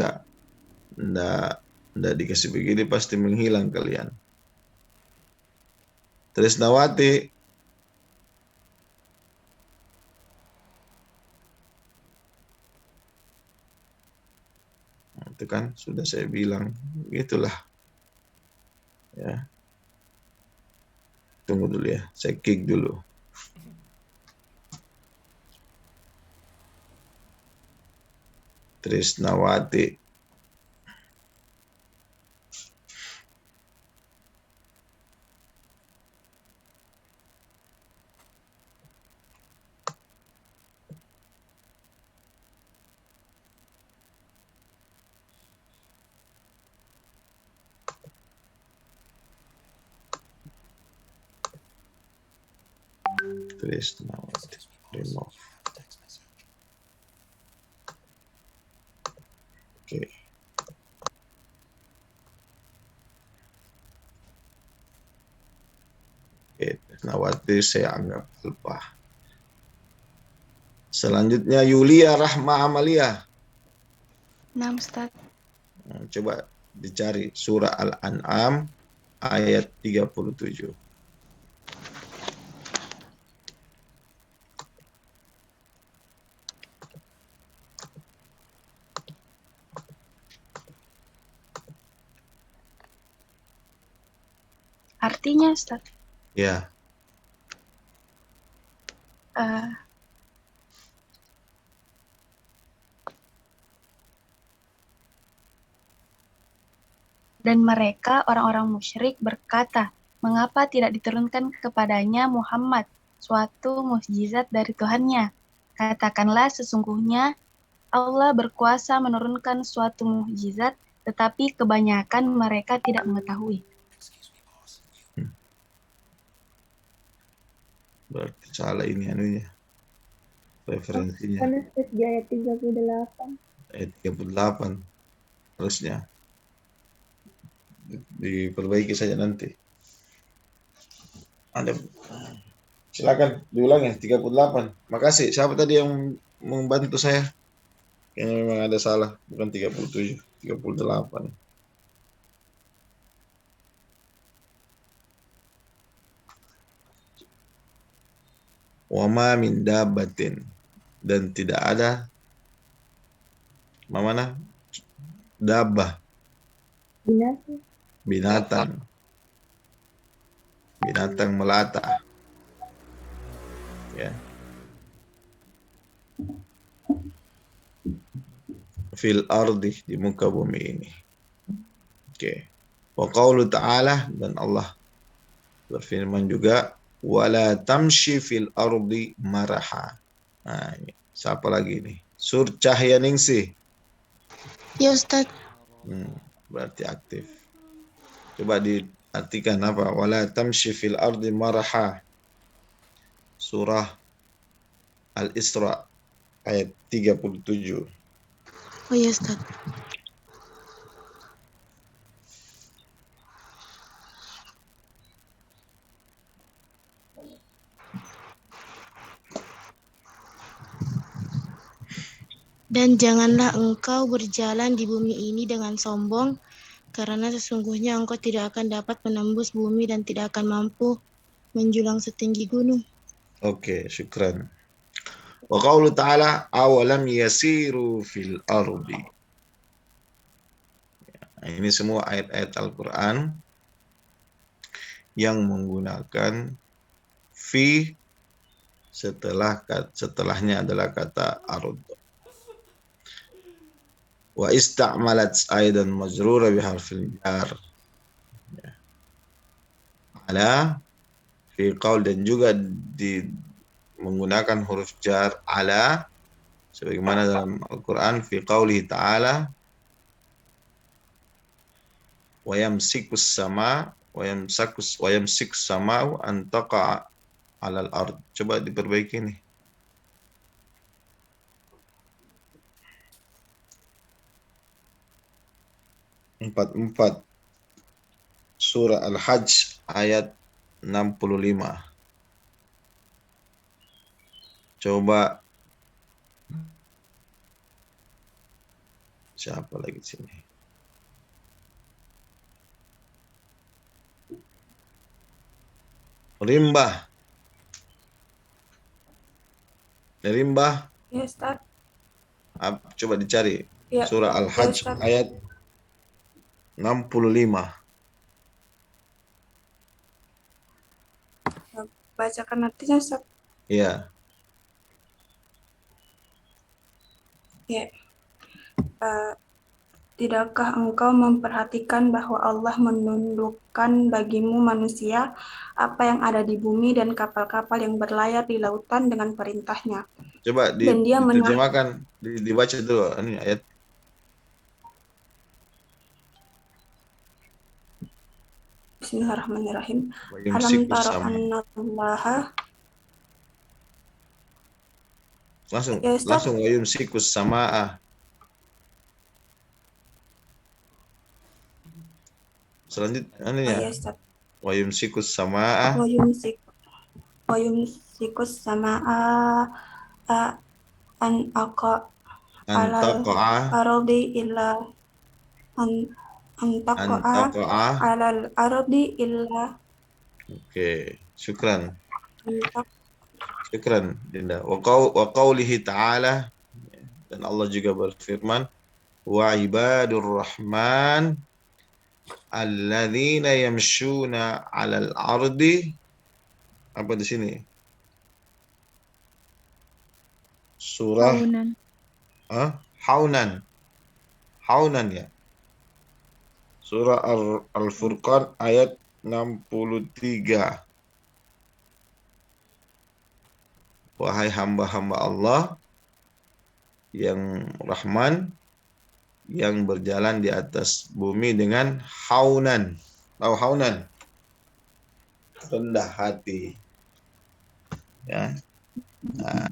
enggak dikasih begini pasti menghilang kalian. Trisnawati. Itu kan sudah saya bilang, gitulah. Ya. Tunggu dulu ya, saya kick dulu. Trisnawati. Trisnawati. Remove. Oke. Trisnawati saya anggap lupa. Selanjutnya Yulia Rahma Amalia. Nah, Ustaz. Coba dicari surah Al-An'am ayat 37. Artinya, Ustaz. Ya. Dan mereka orang-orang musyrik berkata, mengapa tidak diturunkan kepadanya Muhammad suatu mukjizat dari Tuhannya? Katakanlah sesungguhnya Allah berkuasa menurunkan suatu mukjizat, tetapi kebanyakan mereka tidak mengetahui. Berarti salah ini anunya. Referensinya. Kan di ayat 38. Ayat 38. Harusnya. Diperbaiki saja nanti. Anda silakan diulangi 38. Makasih. Siapa tadi yang membantu saya? Kayaknya memang ada salah, bukan 37, 38. Wama min dabbatin, dan tidak ada mana dabbah, binatang melata, ya, fil ardi, di muka bumi ini. Oke. Wa qaulu ta'ala, dan Allah berfirman juga, wala tamshi fil ardi maraha. Nah, ini siapa lagi ini? Sur Cahyaningsih. Ya Ustaz. Berarti aktif. Coba diartikan apa? Wala tamshi fil ardi maraha. Surah Al-Isra ayat 37. Oh ya Ustaz. Dan janganlah engkau berjalan di bumi ini dengan sombong, karena sesungguhnya engkau tidak akan dapat menembus bumi dan tidak akan mampu menjulang setinggi gunung. Oke, syukran. Wa qaulu ta'ala awalam yasiru fil ardi. Nah, ini semua ayat-ayat Al-Quran yang menggunakan fi setelahnya adalah kata ard. Wa ista'malat aidan majrura biharfil jar. Ala fi qaul, dan juga menggunakan huruf jar ala sebagaimana dalam Al-Qur'an fi qaulihi ta'ala wa yamsikus sama wa yamsikus sama'u an taqa'a 'alal ard. Coba diperbaiki nih. Empat surah Al-Hajj ayat 65. Coba siapa lagi di sini? Rimbah. Ya, Ustaz. Coba dicari. Ya, Surah Al-Hajj ya, ayat 65. Bacakan artinya, Ustaz. Iya. Ya. Tidakkah engkau memperhatikan bahwa Allah menundukkan bagimu manusia apa yang ada di bumi dan kapal-kapal yang berlayar di lautan dengan perintahnya. Coba Dan dia diterjemahkan, dibaca dulu ini ayat. Bismillahirrahmanirrahim. Alam tara annallaha. Langsung wa yumsikus samaa. Selanjutnya wa yumsikus samaa. Wa yumsikus samaa an aqa alal ardi illa an taqa'a alal ardi illa. Oke, syukran. Syukran, Dinda. Wa qaulihi ta'ala, dan Allah juga berfirman, wa ibadur rahman alladzina yamshuna 'alal ardi. Apa di sini? Surah Haunan ya. Surah Al-Furqan ayat 63. Wahai hamba-hamba Allah yang Rahman, yang berjalan di atas bumi dengan haunan. Tahu haunan? Rendah hati. Ya. Nah,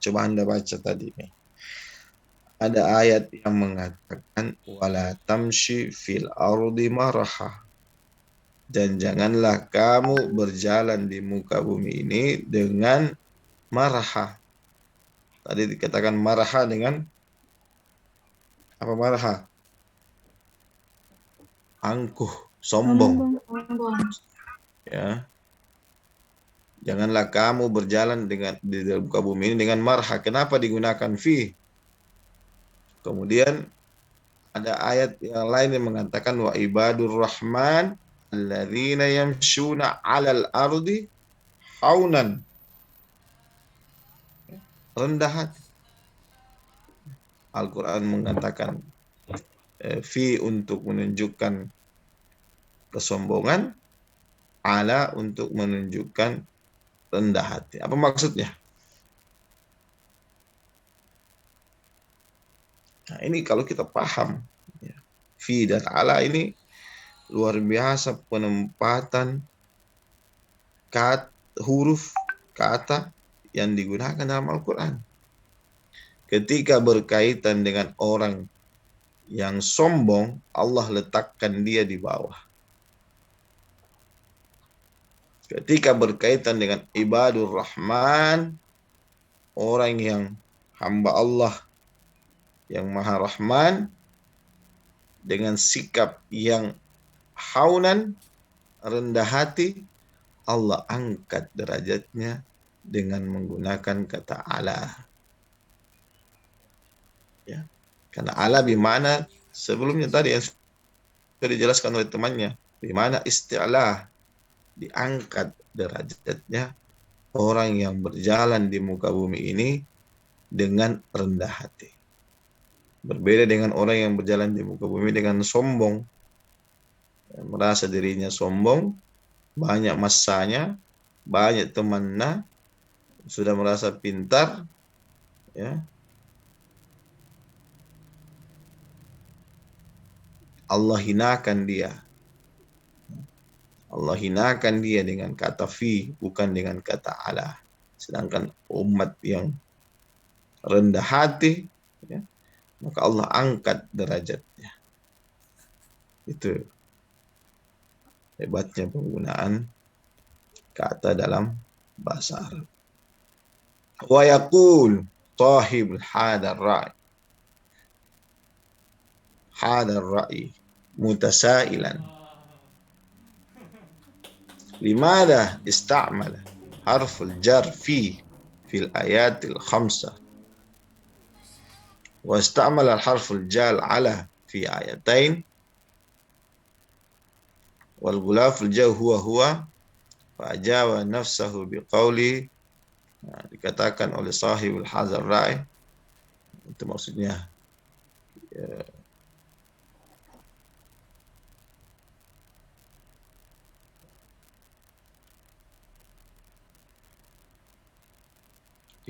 coba anda baca tadi nih. Ada ayat yang mengatakan wala tamshi fil ardi maraha. Dan janganlah kamu berjalan di muka bumi ini dengan maraha. Tadi dikatakan maraha dengan Apa marha? Angkuh, sombong. Ya. Janganlah kamu berjalan di dalam muka bumi ini dengan marha. Kenapa digunakan fi? Kemudian ada ayat yang lain yang mengatakan wa ibadur rahman alladzina yamshuna 'alal ardi haunan. Rendah hati. Al-Quran mengatakan fi untuk menunjukkan kesombongan, ala untuk menunjukkan rendah hati. Apa maksudnya? Nah, ini kalau kita paham ya, fi dan ala ini luar biasa penempatan huruf kata yang digunakan dalam Al-Quran. Ketika berkaitan dengan orang yang sombong, Allah letakkan dia di bawah. Ketika berkaitan dengan ibadur rahman, orang yang hamba Allah yang maha rahman, dengan sikap yang haunan, rendah hati, Allah angkat derajatnya dengan menggunakan kata ala. Ya. Karena ala bimana sebelumnya tadi yang sudah dijelaskan oleh temannya, bimana isti'la, diangkat derajatnya orang yang berjalan di muka bumi ini dengan rendah hati. Berbeda dengan orang yang berjalan di muka bumi dengan sombong, merasa dirinya sombong, banyak masanya, banyak temannya, sudah merasa pintar, ya. Allah hinakan dia. Allah hinakan dia dengan kata fi, bukan dengan kata ala. Sedangkan umat yang rendah hati, ya, maka Allah angkat derajatnya. Itu hebatnya penggunaan kata dalam bahasa Arab. Wa yaqul sahibul hadar ra'i. Hadar ra'i mutasailan. Limada ista'mala harful jar fi fil ayatil khamsah. Wa ista'mala harful jal ala fi ayatain. Wal gulaful jaw huwa fa'ajaba nafsahu biqauli. Nah, dikatakan oleh sahibul hadar ra'i, itu maksudnya ya,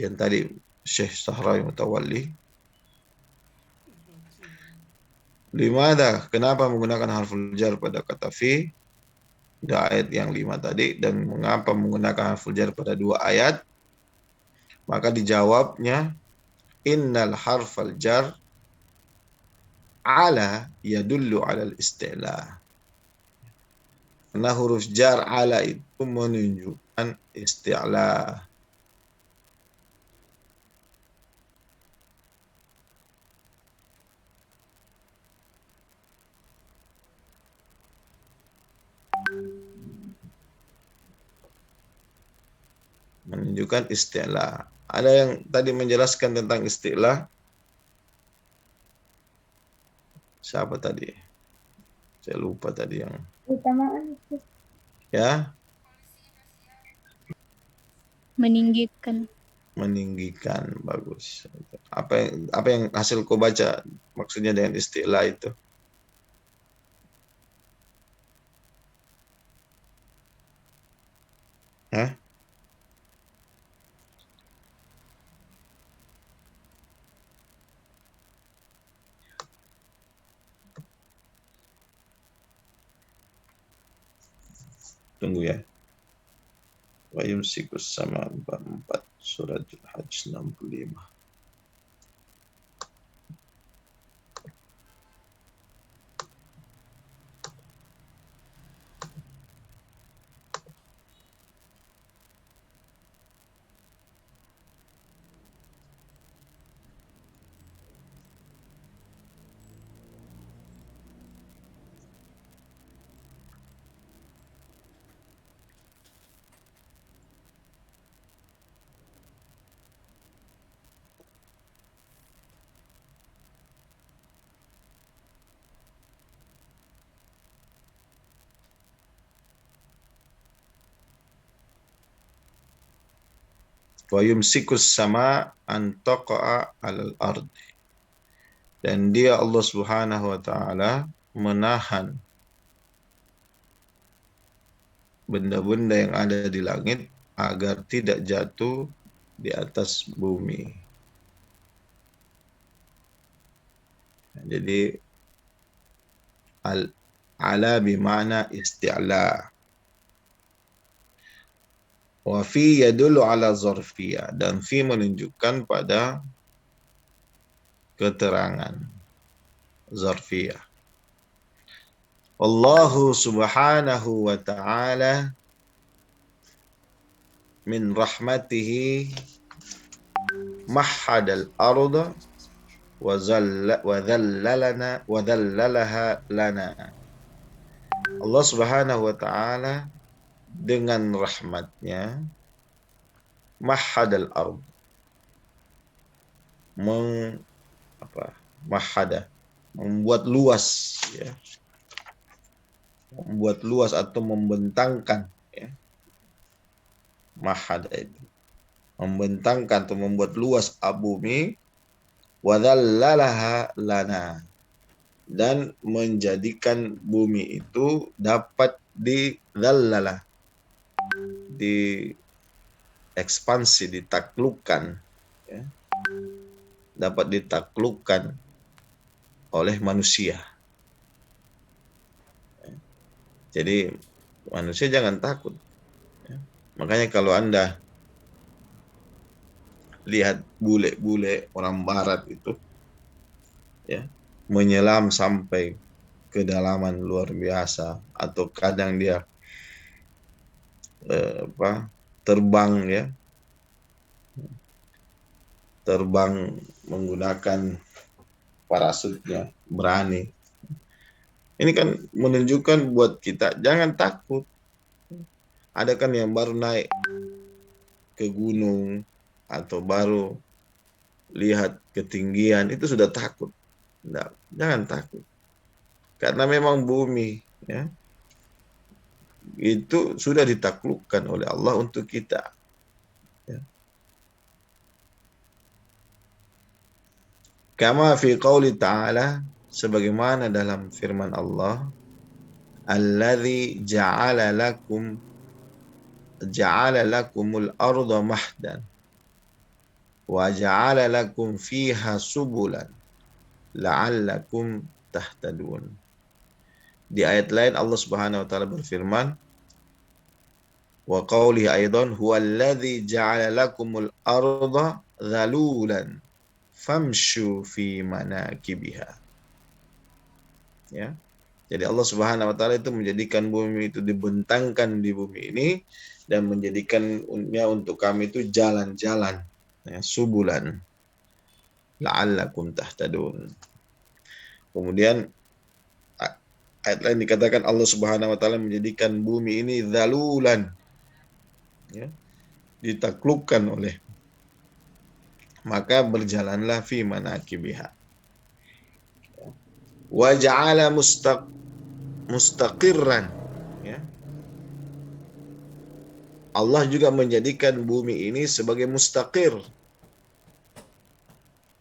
yang tadi Syekh Sahrawi Mutawalli. Limada, kenapa menggunakan harful jar pada kata fi? Di ayat yang 5 tadi, dan mengapa menggunakan harful jar pada 2 ayat? Maka dijawabnya innal harfal jar ala yadullu ala al-isti'la. Karena huruf jar ala itu menunjukkan isti'la. Menunjukkan isti'la. Ada yang tadi menjelaskan tentang isti'la? Siapa tadi? Saya lupa tadi yang. Ya? Meninggikan. Meninggikan, bagus. Apa yang hasil kau baca maksudnya dengan isti'la itu? Hah? Tunggu ya. Wa yumsikus sama 44 surat Al-Hajj 65. Wa yumsikus sama an taqa'a 'alal ard. Dan dia Allah Subhanahu wa taala menahan benda-benda yang ada di langit agar tidak jatuh di atas bumi. Jadi ala bimana isti'la. Wa fi yadullu ala zarfiyah, dan fi menunjukkan pada keterangan zarfiyah. Allahu subhanahu wa ta'ala min rahmatihi mahhadal arda wa dhallalaha lana. Allah subhanahu wa ta'ala dengan rahmatnya mahhadal ard, membuat luas, ya, membuat luas atau membentangkan, ya. Mahad itu membentangkan atau membuat luas bumi, wa dhallalaha lana, dan menjadikan bumi itu dapat didhallalah, di ekspansi, ditaklukkan, ya, dapat ditaklukkan oleh manusia. Jadi manusia jangan takut. Makanya kalau Anda lihat bule-bule orang barat itu, ya, menyelam sampai kedalaman luar biasa, atau kadang dia terbang, ya, terbang menggunakan parasutnya, berani. Ini kan menunjukkan buat kita jangan takut. Ada kan yang baru naik ke gunung atau baru lihat ketinggian itu sudah takut. Nah, jangan takut. Karena memang bumi, ya, itu sudah ditaklukkan oleh Allah untuk kita. Ya. Kama fi qauli ta'ala, sebagaimana dalam firman Allah, alladzi ja'ala lakumul arda mahdan wa ja'ala lakum fiha subulan la'allakum tahtadun. Di ayat lain Allah Subhanahu wa taala berfirman, wa qawlihi aidan huwallazi ja'ala lakumul arda dhalulan famshu fi manakibiha. Ya. Jadi Allah Subhanahu wa taala itu menjadikan bumi itu dibentangkan di bumi ini dan menjadikannya untuk kami itu jalan-jalan, ya, subulan la'allakum tahtadun. Kemudian ayat lain dikatakan Allah Subhanahu wa taala menjadikan bumi ini dhalulan, ya, ditaklukkan oleh, maka berjalanlah fi manakibiha. Wa ja'ala mustaqirran, ya. Allah juga menjadikan bumi ini sebagai mustaqir.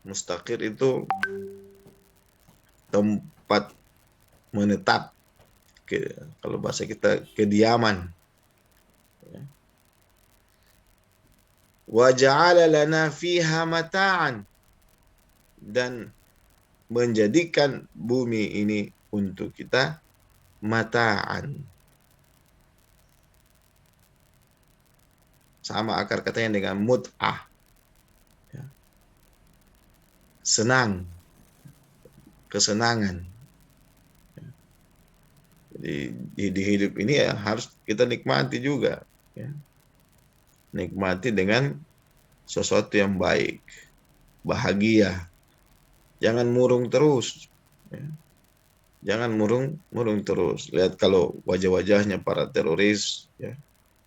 Mustaqir itu tempat menetap, kalau bahasa kita kediaman. Wa ja'ala lana fiha mata'an, dan menjadikan bumi ini untuk kita mata'an. Sama akar katanya dengan mut'ah, ya. Senang, kesenangan. Jadi di hidup ini ya harus kita nikmati juga, ya. Nikmati dengan sesuatu yang baik, bahagia. Jangan murung terus, ya. Jangan murung terus. Lihat kalau wajah-wajahnya para teroris, ya,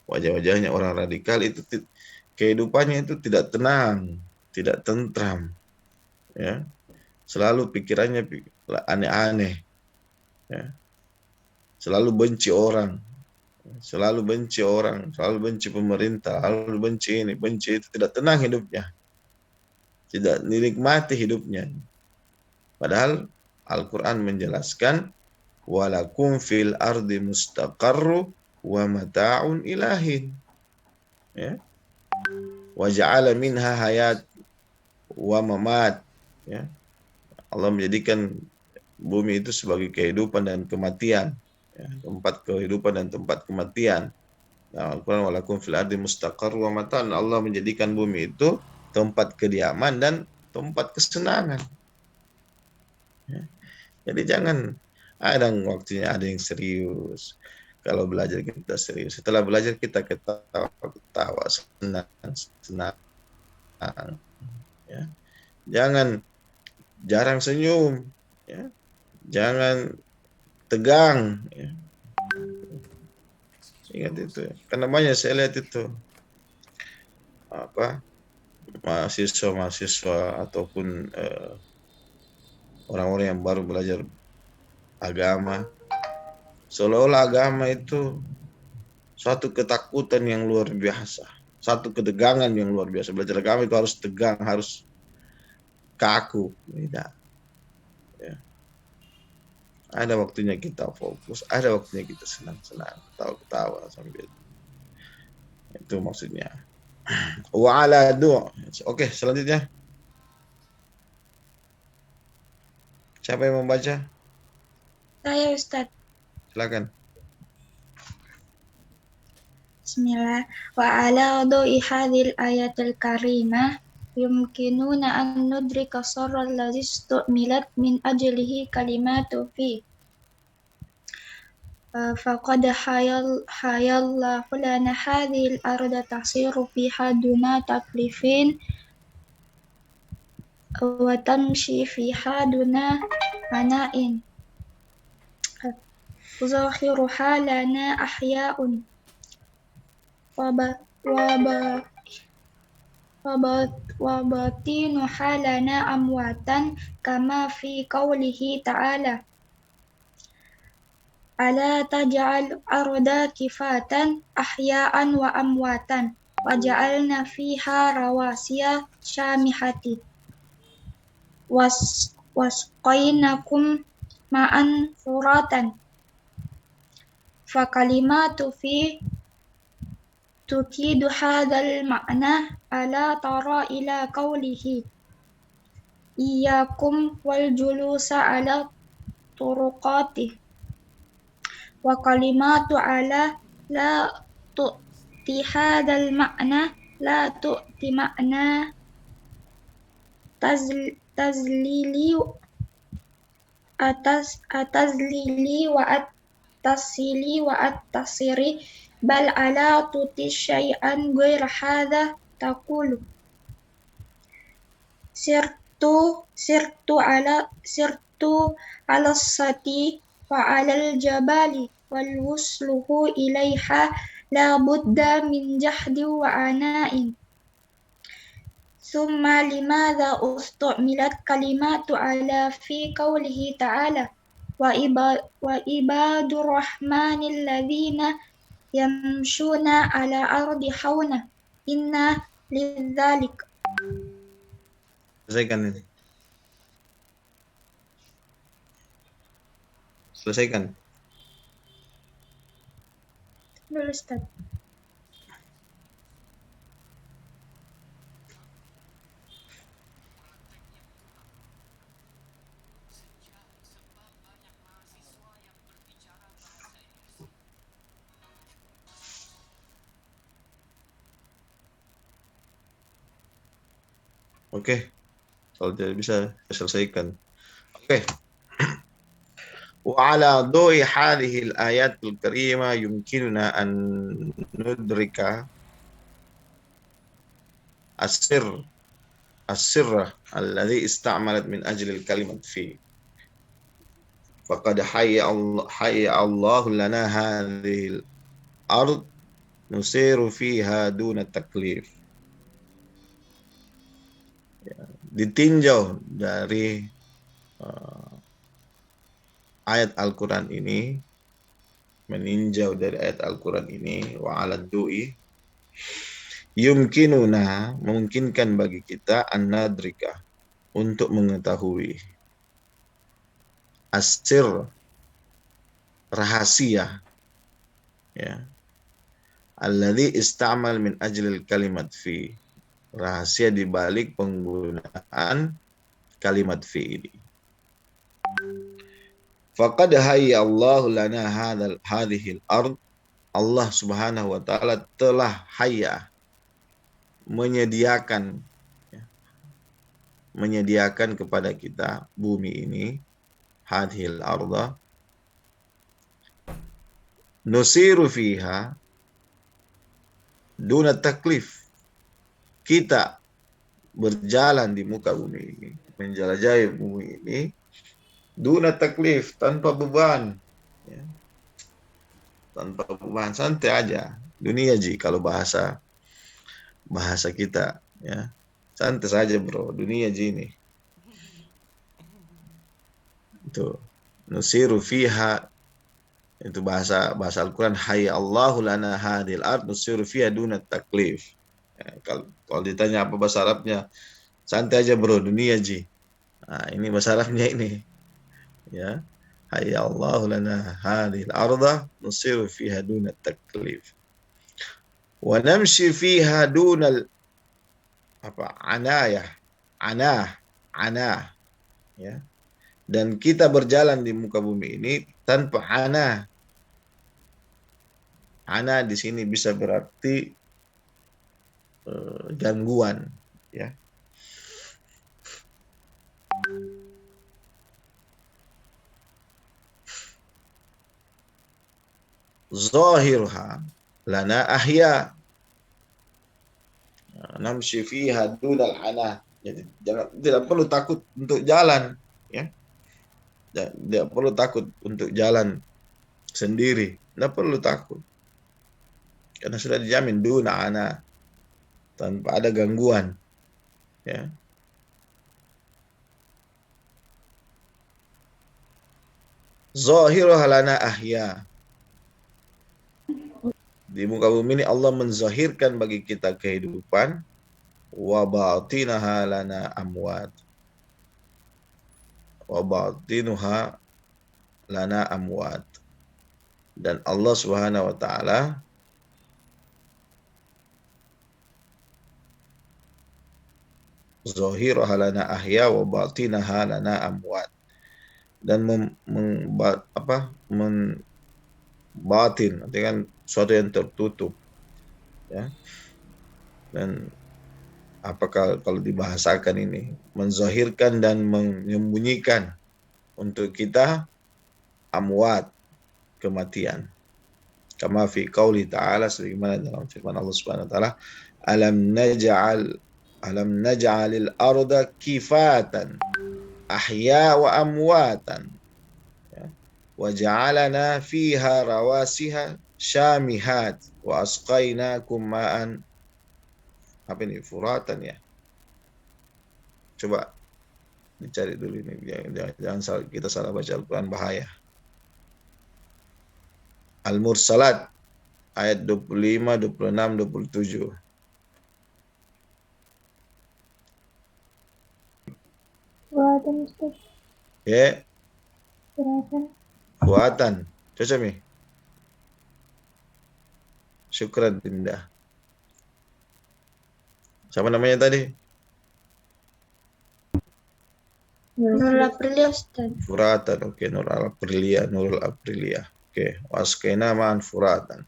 wajah-wajahnya orang radikal itu kehidupannya itu tidak tenang, tidak tentram, ya. Selalu pikirannya aneh-aneh, ya. Selalu benci orang, selalu benci orang, selalu benci pemerintah, selalu benci ini, benci itu, tidak tenang hidupnya, tidak dinikmati hidupnya. Padahal Al-Quran menjelaskan walakum fil ardi mustaqarru wa mata'un ilahin, ya, wa ja'ala minha hayat wa mamat, ya. Allah menjadikan bumi itu sebagai kehidupan dan kematian, ya, tempat kehidupan dan tempat kematian. Nah, Al-Quran walakum fil ardi mustaqarru wa mata'un, Allah menjadikan bumi itu tempat kediaman dan tempat kesenangan, ya. Jadi jangan ada waktunya ada yang serius. Kalau belajar kita serius, setelah belajar kita ketawa, senang, ya. Jangan jarang senyum, ya. Jangan tegang, ya. Ingat itu, karena banyak saya lihat itu mahasiswa ataupun orang-orang yang baru belajar agama, seolah-olah agama itu suatu ketakutan yang luar biasa, satu ketegangan yang luar biasa. Belajar agama itu harus tegang, harus kaku. Tidak, ya. Ada waktunya kita fokus, ada waktunya kita senang-senang, ketawa-ketawa sambil. Itu maksudnya. Wa ala du'a. Oke, selanjutnya. Siapa yang membaca? Saya, Ustadz. Silakan. Bismillah. Wa ala du'i hadhil ayatil karimah yumkinuna an nudrika sarra allazi istu'milat min ajlihi kalimatu fi. Faqad hayallahu lana hadhil arda tasiru fiha duna taklifin wa tamshi fiha duna ana'in. Zahiruha lana ahya'un wa batinuha lana amwatan kama fi qawlihi ta'ala ala taj'al arda kifatan ahya'an wa amwatan wa ja'alna fiha rawasiya syamihati wasqainakum ma'an furatan fa kalimatu fi tukidu hadzal ma'na ala tara ila qawlihi iyyakum wal julusa ala turuqati wa kalimatu ala la tu'ti hadzal ma'na la tu'ti ma'na tazlili wa at-tasili wa at-tasiri bal ala tuti syai'an ghair hadha taqulu sirtu ala sati wa alal jabali wal wusluhu ilaiha la budda min jahdi wa ana'in. Summa limadha ustu'milat kalimatu ala fi qawlihi ta'ala wa ibadur rahmanil ladzina yamshuna ala ardi hauna inna lidzalik. Selesaikan ini. Selesaikan. Dulu, Ustaz. Oke. Kalau tidak bisa selesaikan. Oke. Wa ala du'i hadhihi al-ayatul karimah yumkinuna an nudrika as-sirra alladhi ista'malat min ajli al-kalimat fi. Faqad hayya Allah lana hadhihi al-ard nusiru fiha duna taklif. Ditinjau dari ayat Al-Quran ini, meninjau dari ayat Al-Quran ini, wa 'ala du'i, yumkinuna, memungkinkan bagi kita an-nadrika, untuk mengetahui asir, rahasia, ya, alladhi ista'mal min ajlil kalimat fi, rahasia di balik penggunaan kalimat fi ini. Faqad hayya Allah lana hadhil ard, Allah Subhanahu wa taala telah hayya, menyediakan kepada kita bumi ini, hadhil arda, nusiru fiha duna taklif, kita berjalan di muka bumi ini, menjelajahi bumi ini, duna taklif, tanpa beban, ya. Tanpa beban, santai aja. Dunia ji, kalau bahasa kita, ya, santai saja bro, dunia ji ini. Itu nusiru fiha, itu bahasa Al-Quran, hayya Allahu lana hadhil ard nusiru fiha duna taklif. Ya, kalau ditanya apa bahasa Arabnya, santai aja bro, dunia ji. Nah, ini bahasa Arabnya ini. Ya, hayya Allahu lana hadhil arda nusiru fiha duna taklif. Wa namshi fiha duna anah, ya. Dan kita berjalan di muka bumi ini tanpa anah. Anah di sini bisa berarti gangguan, ya. Zahirha lana ahya, namshi fiha dunal anah. Jadi tidak perlu takut untuk jalan, ya. Tidak perlu takut untuk jalan sendiri, tidak perlu takut, karena sudah dijamin duna anah, tanpa ada gangguan, ya. Zahiruha lana ahya, di muka bumi ini Allah menzahirkan bagi kita kehidupan, wa batinaha lana amwat, wa batinuha lana amwat, dan Allah Subhanahu wa taala zahiruha lana ahya wa batinaha lana amwat, dan batin, artinya kan suatu yang tertutup, ya. Dan apakah kalau dibahasakan ini, menzahirkan dan menyembunyikan untuk kita amwat, kematian. Kama fi qauli ta'ala, sebagaimana dalam firman Allah Subhanahu wa taala, alam naj'alil arda kifatan ahya wa amwatan, ya. Wa ja'alana fiha rawasiha syamihat wa asqainakum ma'an, apa ini, furatan, ya. Coba dicari dulu ini, jangan kita salah baca Al-Quran, bahaya. Al-Mursalat ayat 25, 26, 27. Fuatan, Ustaz. Ya. Fuatan. Cocok mi. Syukran Dinda. Siapa namanya tadi? Nurul Aprilia, Ustaz. Furatan, oke. Nurul Aprilia. Oke. Waskena ma'an furatan.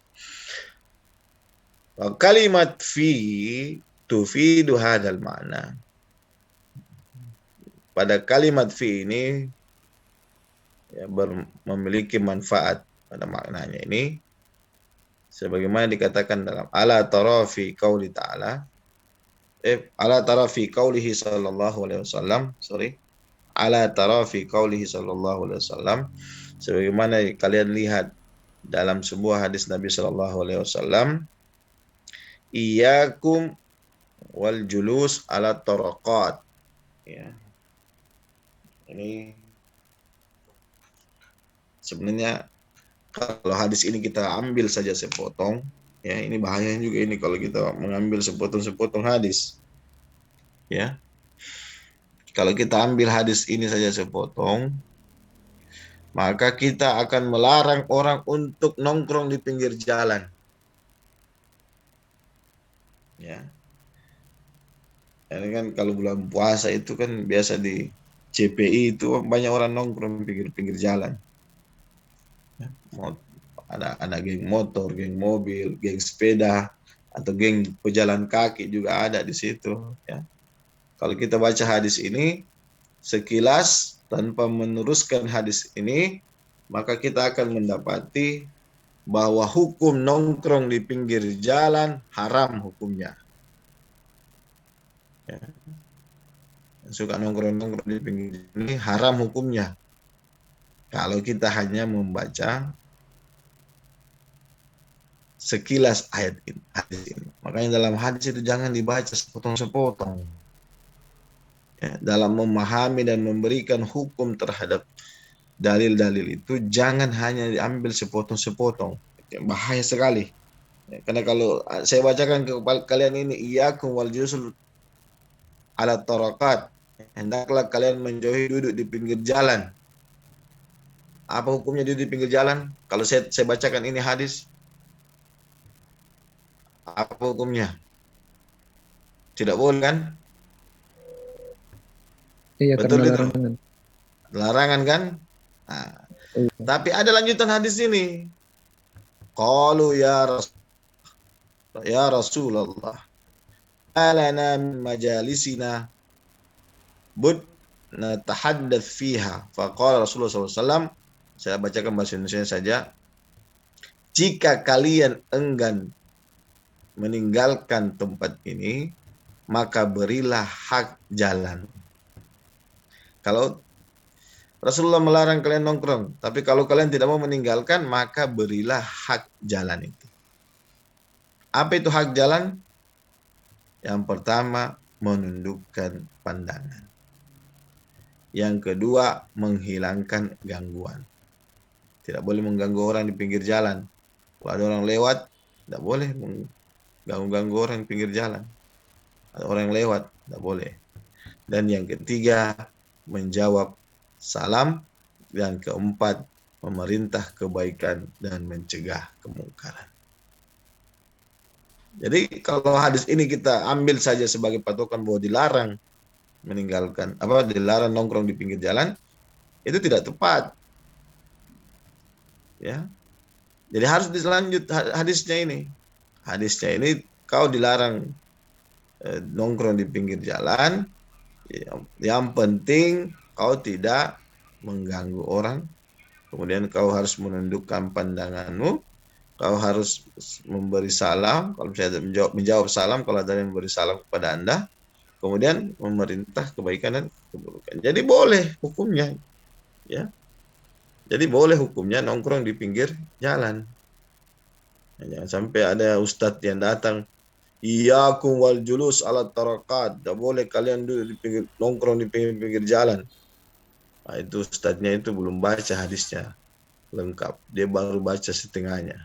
Kalimat fi tufidu hadal makna. Pada kalimat fi ini, ya, memiliki manfaat pada maknanya ini, sebagaimana dikatakan dalam ala tara fi qauli ta'ala, ala tara fi qaulihi sallallahu alaihi wasallam, ala tara fi qaulihi sallallahu alaihi wasallam, sebagaimana kalian lihat dalam sebuah hadis Nabi sallallahu alaihi wasallam, iyyakum wal julus ala taraqat, ya. Ini sebenarnya Kalau hadis ini kita ambil saja sepotong, ya ini bahayanya juga ini kalau kita mengambil sepotong-sepotong hadis. Ya. Kalau kita ambil hadis ini saja sepotong, maka kita akan melarang orang untuk nongkrong di pinggir jalan. Ya. Ini kan kalau bulan puasa itu kan biasa di CPI itu banyak orang nongkrong pinggir-pinggir jalan. Ya. Ada geng motor, geng mobil, geng sepeda, atau geng pejalan kaki juga ada di situ. Ya. Kalau kita baca hadis ini sekilas tanpa meneruskan hadis ini, maka kita akan mendapati bahwa hukum nongkrong di pinggir jalan haram hukumnya. Ya. Yang suka nongkrong-nongkrong di pinggir jalan ini haram hukumnya. Kalau kita hanya membaca sekilas ayat ini, hadis ini. Makanya dalam hadis itu jangan dibaca sepotong-sepotong. Ya, dalam memahami dan memberikan hukum terhadap dalil-dalil itu jangan hanya diambil sepotong-sepotong. Ya, bahaya sekali. Ya, karena kalau saya bacakan ke kalian ini, iyyakum wal jusul ala tarakat, hendaklah kalian menjauhi duduk di pinggir jalan. Apa hukumnya duduk di pinggir jalan? Kalau saya bacakan ini hadis, apa hukumnya? Tidak boleh kan? Iya, betul karena itu. larangan. Larangan kan? Nah, tapi ada lanjutan hadis ini. Qalu ya Rasulullah, alana min majalisina bud natahaddath fiha. Faqala Rasulullah SAW, saya bacakan bahasa Indonesia saja. Jika kalian enggan meninggalkan tempat ini, maka berilah hak jalan. Kalau Rasulullah melarang kalian nongkrong, tapi kalau kalian tidak mau meninggalkan, maka berilah hak jalan itu. Apa itu hak jalan? Yang pertama, menundukkan pandangan. Yang kedua, menghilangkan gangguan. Tidak boleh mengganggu orang di pinggir jalan. Kalau ada orang lewat, tidak boleh mengganggu orang di pinggir jalan. Ada orang yang lewat, tidak boleh. Dan yang ketiga, menjawab salam. Dan keempat, memerintah kebaikan dan mencegah kemungkaran. Jadi kalau hadis ini kita ambil saja sebagai patokan bahwa dilarang meninggalkan, dilarang nongkrong di pinggir jalan, itu tidak tepat. Ya. Jadi harus dilanjut hadisnya ini. Hadisnya ini kau dilarang nongkrong di pinggir jalan. Yang penting kau tidak mengganggu orang. Kemudian kau harus menundukkan pandanganmu. Kau harus memberi salam. Kalau saya menjawab salam, kalau ada yang memberi salam kepada Anda. Kemudian memerintah kebaikan dan keburukan. Jadi boleh hukumnya. Ya. Jadi boleh hukumnya nongkrong di pinggir jalan. Jangan sampai ada ustadz yang datang, iyyakum wal julus ala tarakat, tidak boleh kalian duduk di pinggir, nongkrong di pinggir jalan. Nah, itu ustadznya itu belum baca hadisnya lengkap, dia baru baca setengahnya.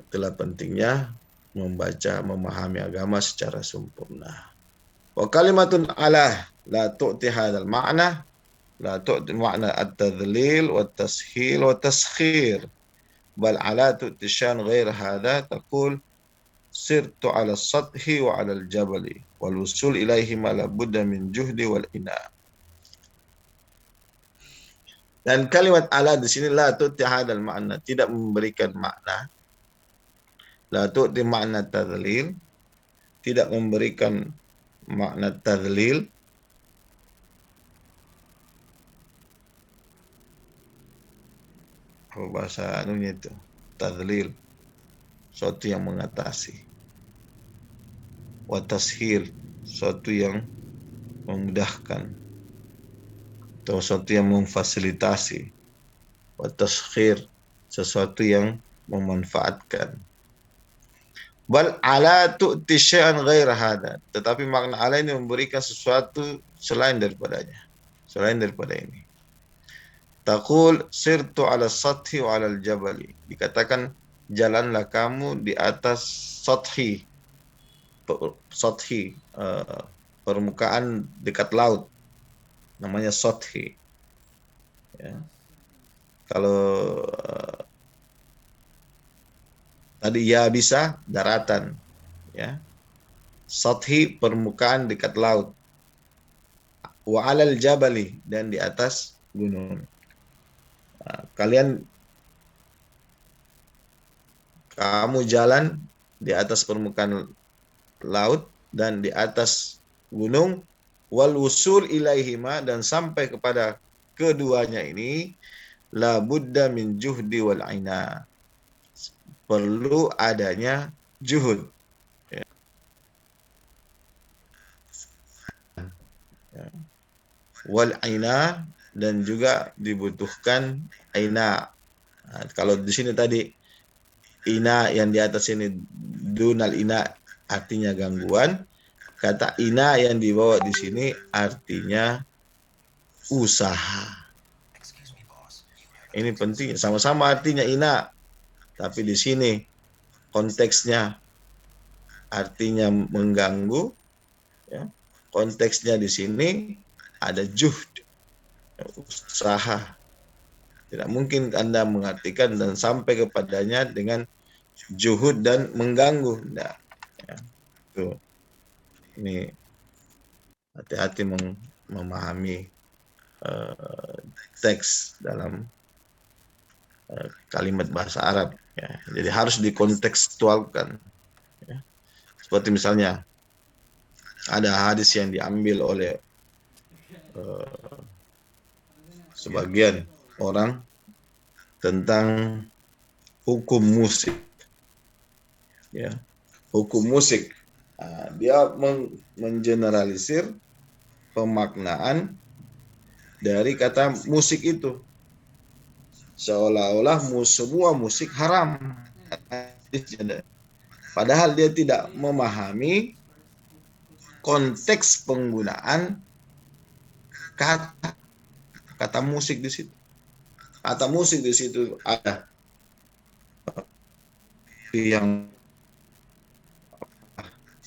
Itulah pentingnya membaca, memahami agama secara sempurna. Wa kalimatun ala la tu'ti hadzal ma'na, la tu'ti ma'na at-tadlil wa at-tashil wa at-taskhir. بل على تؤتي غير هذا تقول سرت على السطح وعلى الجبل والوصول إليهما لابد من جهد والإناء. Dan kalimat ala di sini la tu'ti hadal makna, tidak memberikan makna. La tu'ti makna tadlil, tidak memberikan makna tadlil. Bahasa anunya itu tadlil, suatu yang mengatasi. Wa tashil, suatu yang memudahkan atau suatu yang memfasilitasi. Wa taskhir, sesuatu yang memanfaatkan. Bal ala tu'ti syai'an ghaira hada, tetapi makna ala ini memberikan sesuatu selain daripadanya, selain daripada ini. Taqul sirtu ala sathi wa ala al-jabali. Dikatakan jalanlah kamu di atas sathi, permukaan dekat laut, namanya sathi. Ya. Kalau tadi ya bisa daratan, ya. Sathi permukaan dekat laut. Wa alal jabali, dan di atas gunung. Nah, kamu jalan di atas permukaan laut dan di atas gunung, wal wusul ilaihima, dan sampai kepada keduanya ini la budda min juhdi wal aina, perlu adanya juhud, ya. Wal aina, dan juga dibutuhkan aina. Nah, kalau di sini tadi ina yang di atas ini dunal ina artinya gangguan, kata ina yang dibawa di sini artinya usaha. Ini penting, sama-sama artinya ina, tapi di sini konteksnya artinya mengganggu, ya. Konteksnya di sini ada juhd, usaha. Tidak mungkin Anda mengartikan dan sampai kepadanya dengan juhud dan mengganggu. Nah, ya. Tuh. Ini hati-hati memahami teks dalam kalimat bahasa Arab, ya. Jadi harus dikontekstualkan, ya. Seperti misalnya ada hadis yang diambil oleh sebagian orang tentang hukum musik, ya. Hukum musik, dia mengeneralisir pemaknaan dari kata musik itu, seolah-olah semua musik haram, padahal dia tidak memahami konteks penggunaan kata musik di situ. Kata musik di situ ada yang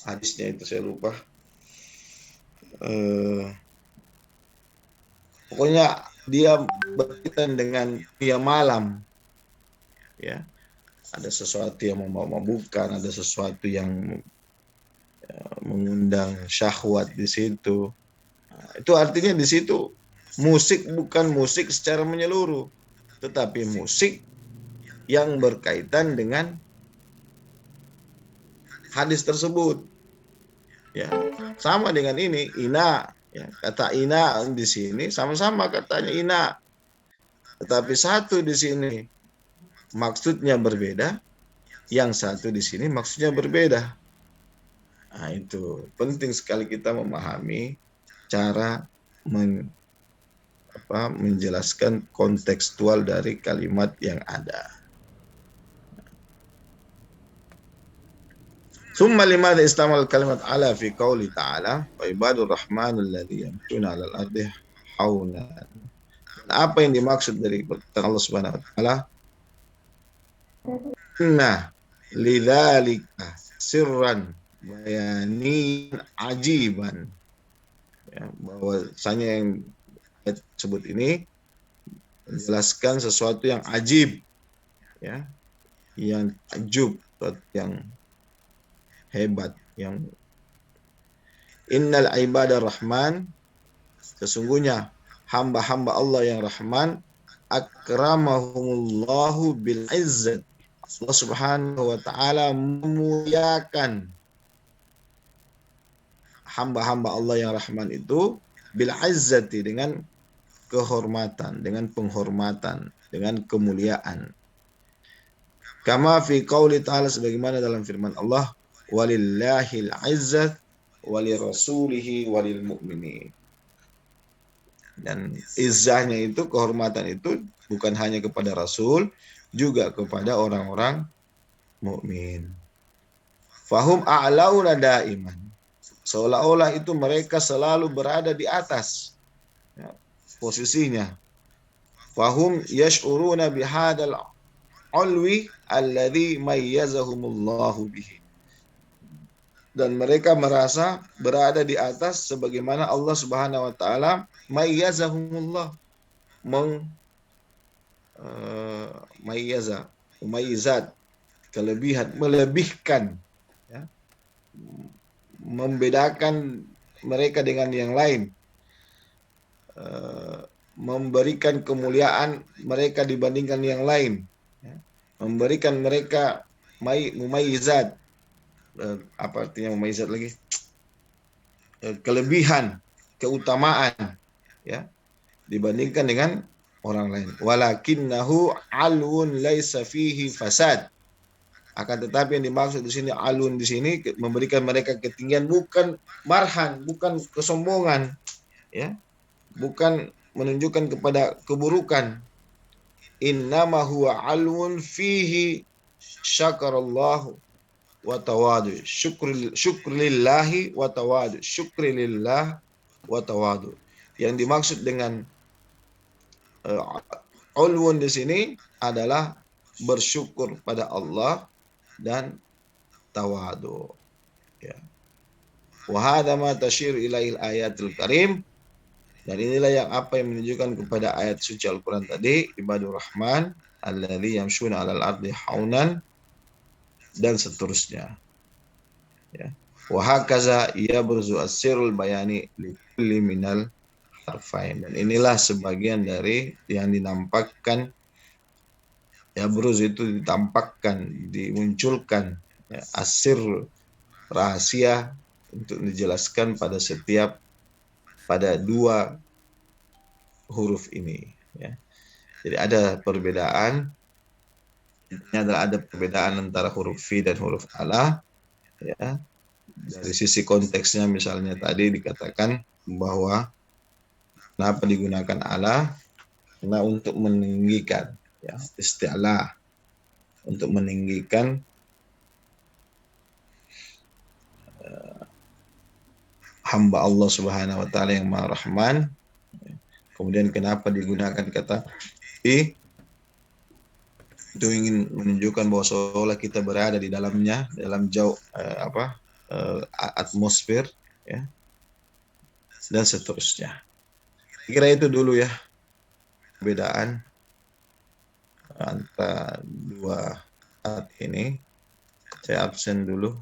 hadisnya itu saya lupa. Pokoknya dia berkaitan dengan dia malam, ya. Ada sesuatu yang memabukkan, ada sesuatu yang mengundang syahwat di situ. Nah, itu artinya di situ musik bukan musik secara menyeluruh, tetapi musik yang berkaitan dengan hadis tersebut. Ya, sama dengan ini ina, ya, kata ina di sini sama-sama katanya ina, tetapi satu di sini maksudnya berbeda, yang satu di sini maksudnya berbeda. Nah, itu penting sekali kita memahami cara menjelaskan kontekstual dari kalimat yang ada. Summa limadha istamal kalimat ala fi qauli ta'ala wa ibadur rahmanul ladzi yamshuna 'alal ardi hauna. Apa yang dimaksud dari Allah Subhanahu wa taala? Nah, lidzalika sirran bayani ajiban, ya, bahwasanya yang sebut ini menjelaskan sesuatu yang ajib, ya, yang ajub, yang hebat, yang innal ibadah rahman, sesungguhnya hamba-hamba Allah yang rahman, akramahumullahu bil izzat, Allah Subhanahu wa taala memuliakan hamba-hamba Allah yang rahman itu bil izzati, dengan kehormatan, dengan penghormatan, dengan kemuliaan. Kama fi qauli ta'ala, sebagaimana dalam firman Allah, walillahil izzat walirasulihi walil mu'minin. Dan izzahnya itu, kehormatan itu bukan hanya kepada Rasul, juga kepada orang-orang mukmin. Fahum a'launa daiman, seolah-olah itu mereka selalu berada di atas, ya, posisinya. fahum yash'uruna bihadzal ulwi alladhi mayyazahumullahu bihi. Dan mereka merasa berada di atas sebagaimana Allah Subhanahu wa taala mayyazahumullah mumayyizat, kelebihan, melebihkan, ya, membedakan mereka dengan yang lain, memberikan kemuliaan mereka dibandingkan yang lain, ya, memberikan mereka mumayyizat. Apa artinya mumayyizat lagi? Kelebihan, keutamaan, ya, dibandingkan dengan orang lain. Walakinnahu alun laisa fihi fasad. Akan tetapi yang dimaksud di sini alun di sini memberikan mereka ketinggian, bukan marhan, bukan kesombongan, ya, bukan menunjukkan kepada keburukan. Innama huwa alun fihi syakarallahu wa tawadu, syukrillahi wa tawadu, syukrilillah wa tawadu. Yang dimaksud dengan ulwun di sini adalah bersyukur pada Allah dan tawadu, ya. Wa hadza ma tashir ilail ayatul karim, dan inilah yang apa yang menunjukkan kepada ayat suci Al-Qur'an tadi, ibadur rahman alladzi yamshuna 'alal ardi haunan, dan seterusnya, ya. Wa hakaza yabruzu as-sirrul bayani li kulli minal harfain, dan inilah sebagian dari yang dinampakkan, ya, bruz itu ditampakkan, dimunculkan, ya, asir, rahasia untuk dijelaskan pada dua huruf ini, ya. Jadi ada perbedaan, intinya adalah ada perbedaan antara huruf fi dan huruf ala, ya. Dari sisi konteksnya misalnya tadi dikatakan bahwa kenapa digunakan ala? Karena untuk meninggikan, ya, isti'la, untuk meninggikan hamba Allah Subhanahu wa taala yang Maha Rahman. Kemudian kenapa digunakan kata fi? Itu ingin menunjukkan bahwa seolah kita berada di dalamnya, dalam jauh atmosfer, ya, dan seterusnya. Kira itu dulu, ya, perbedaan antara dua ayat ini. Saya absen dulu.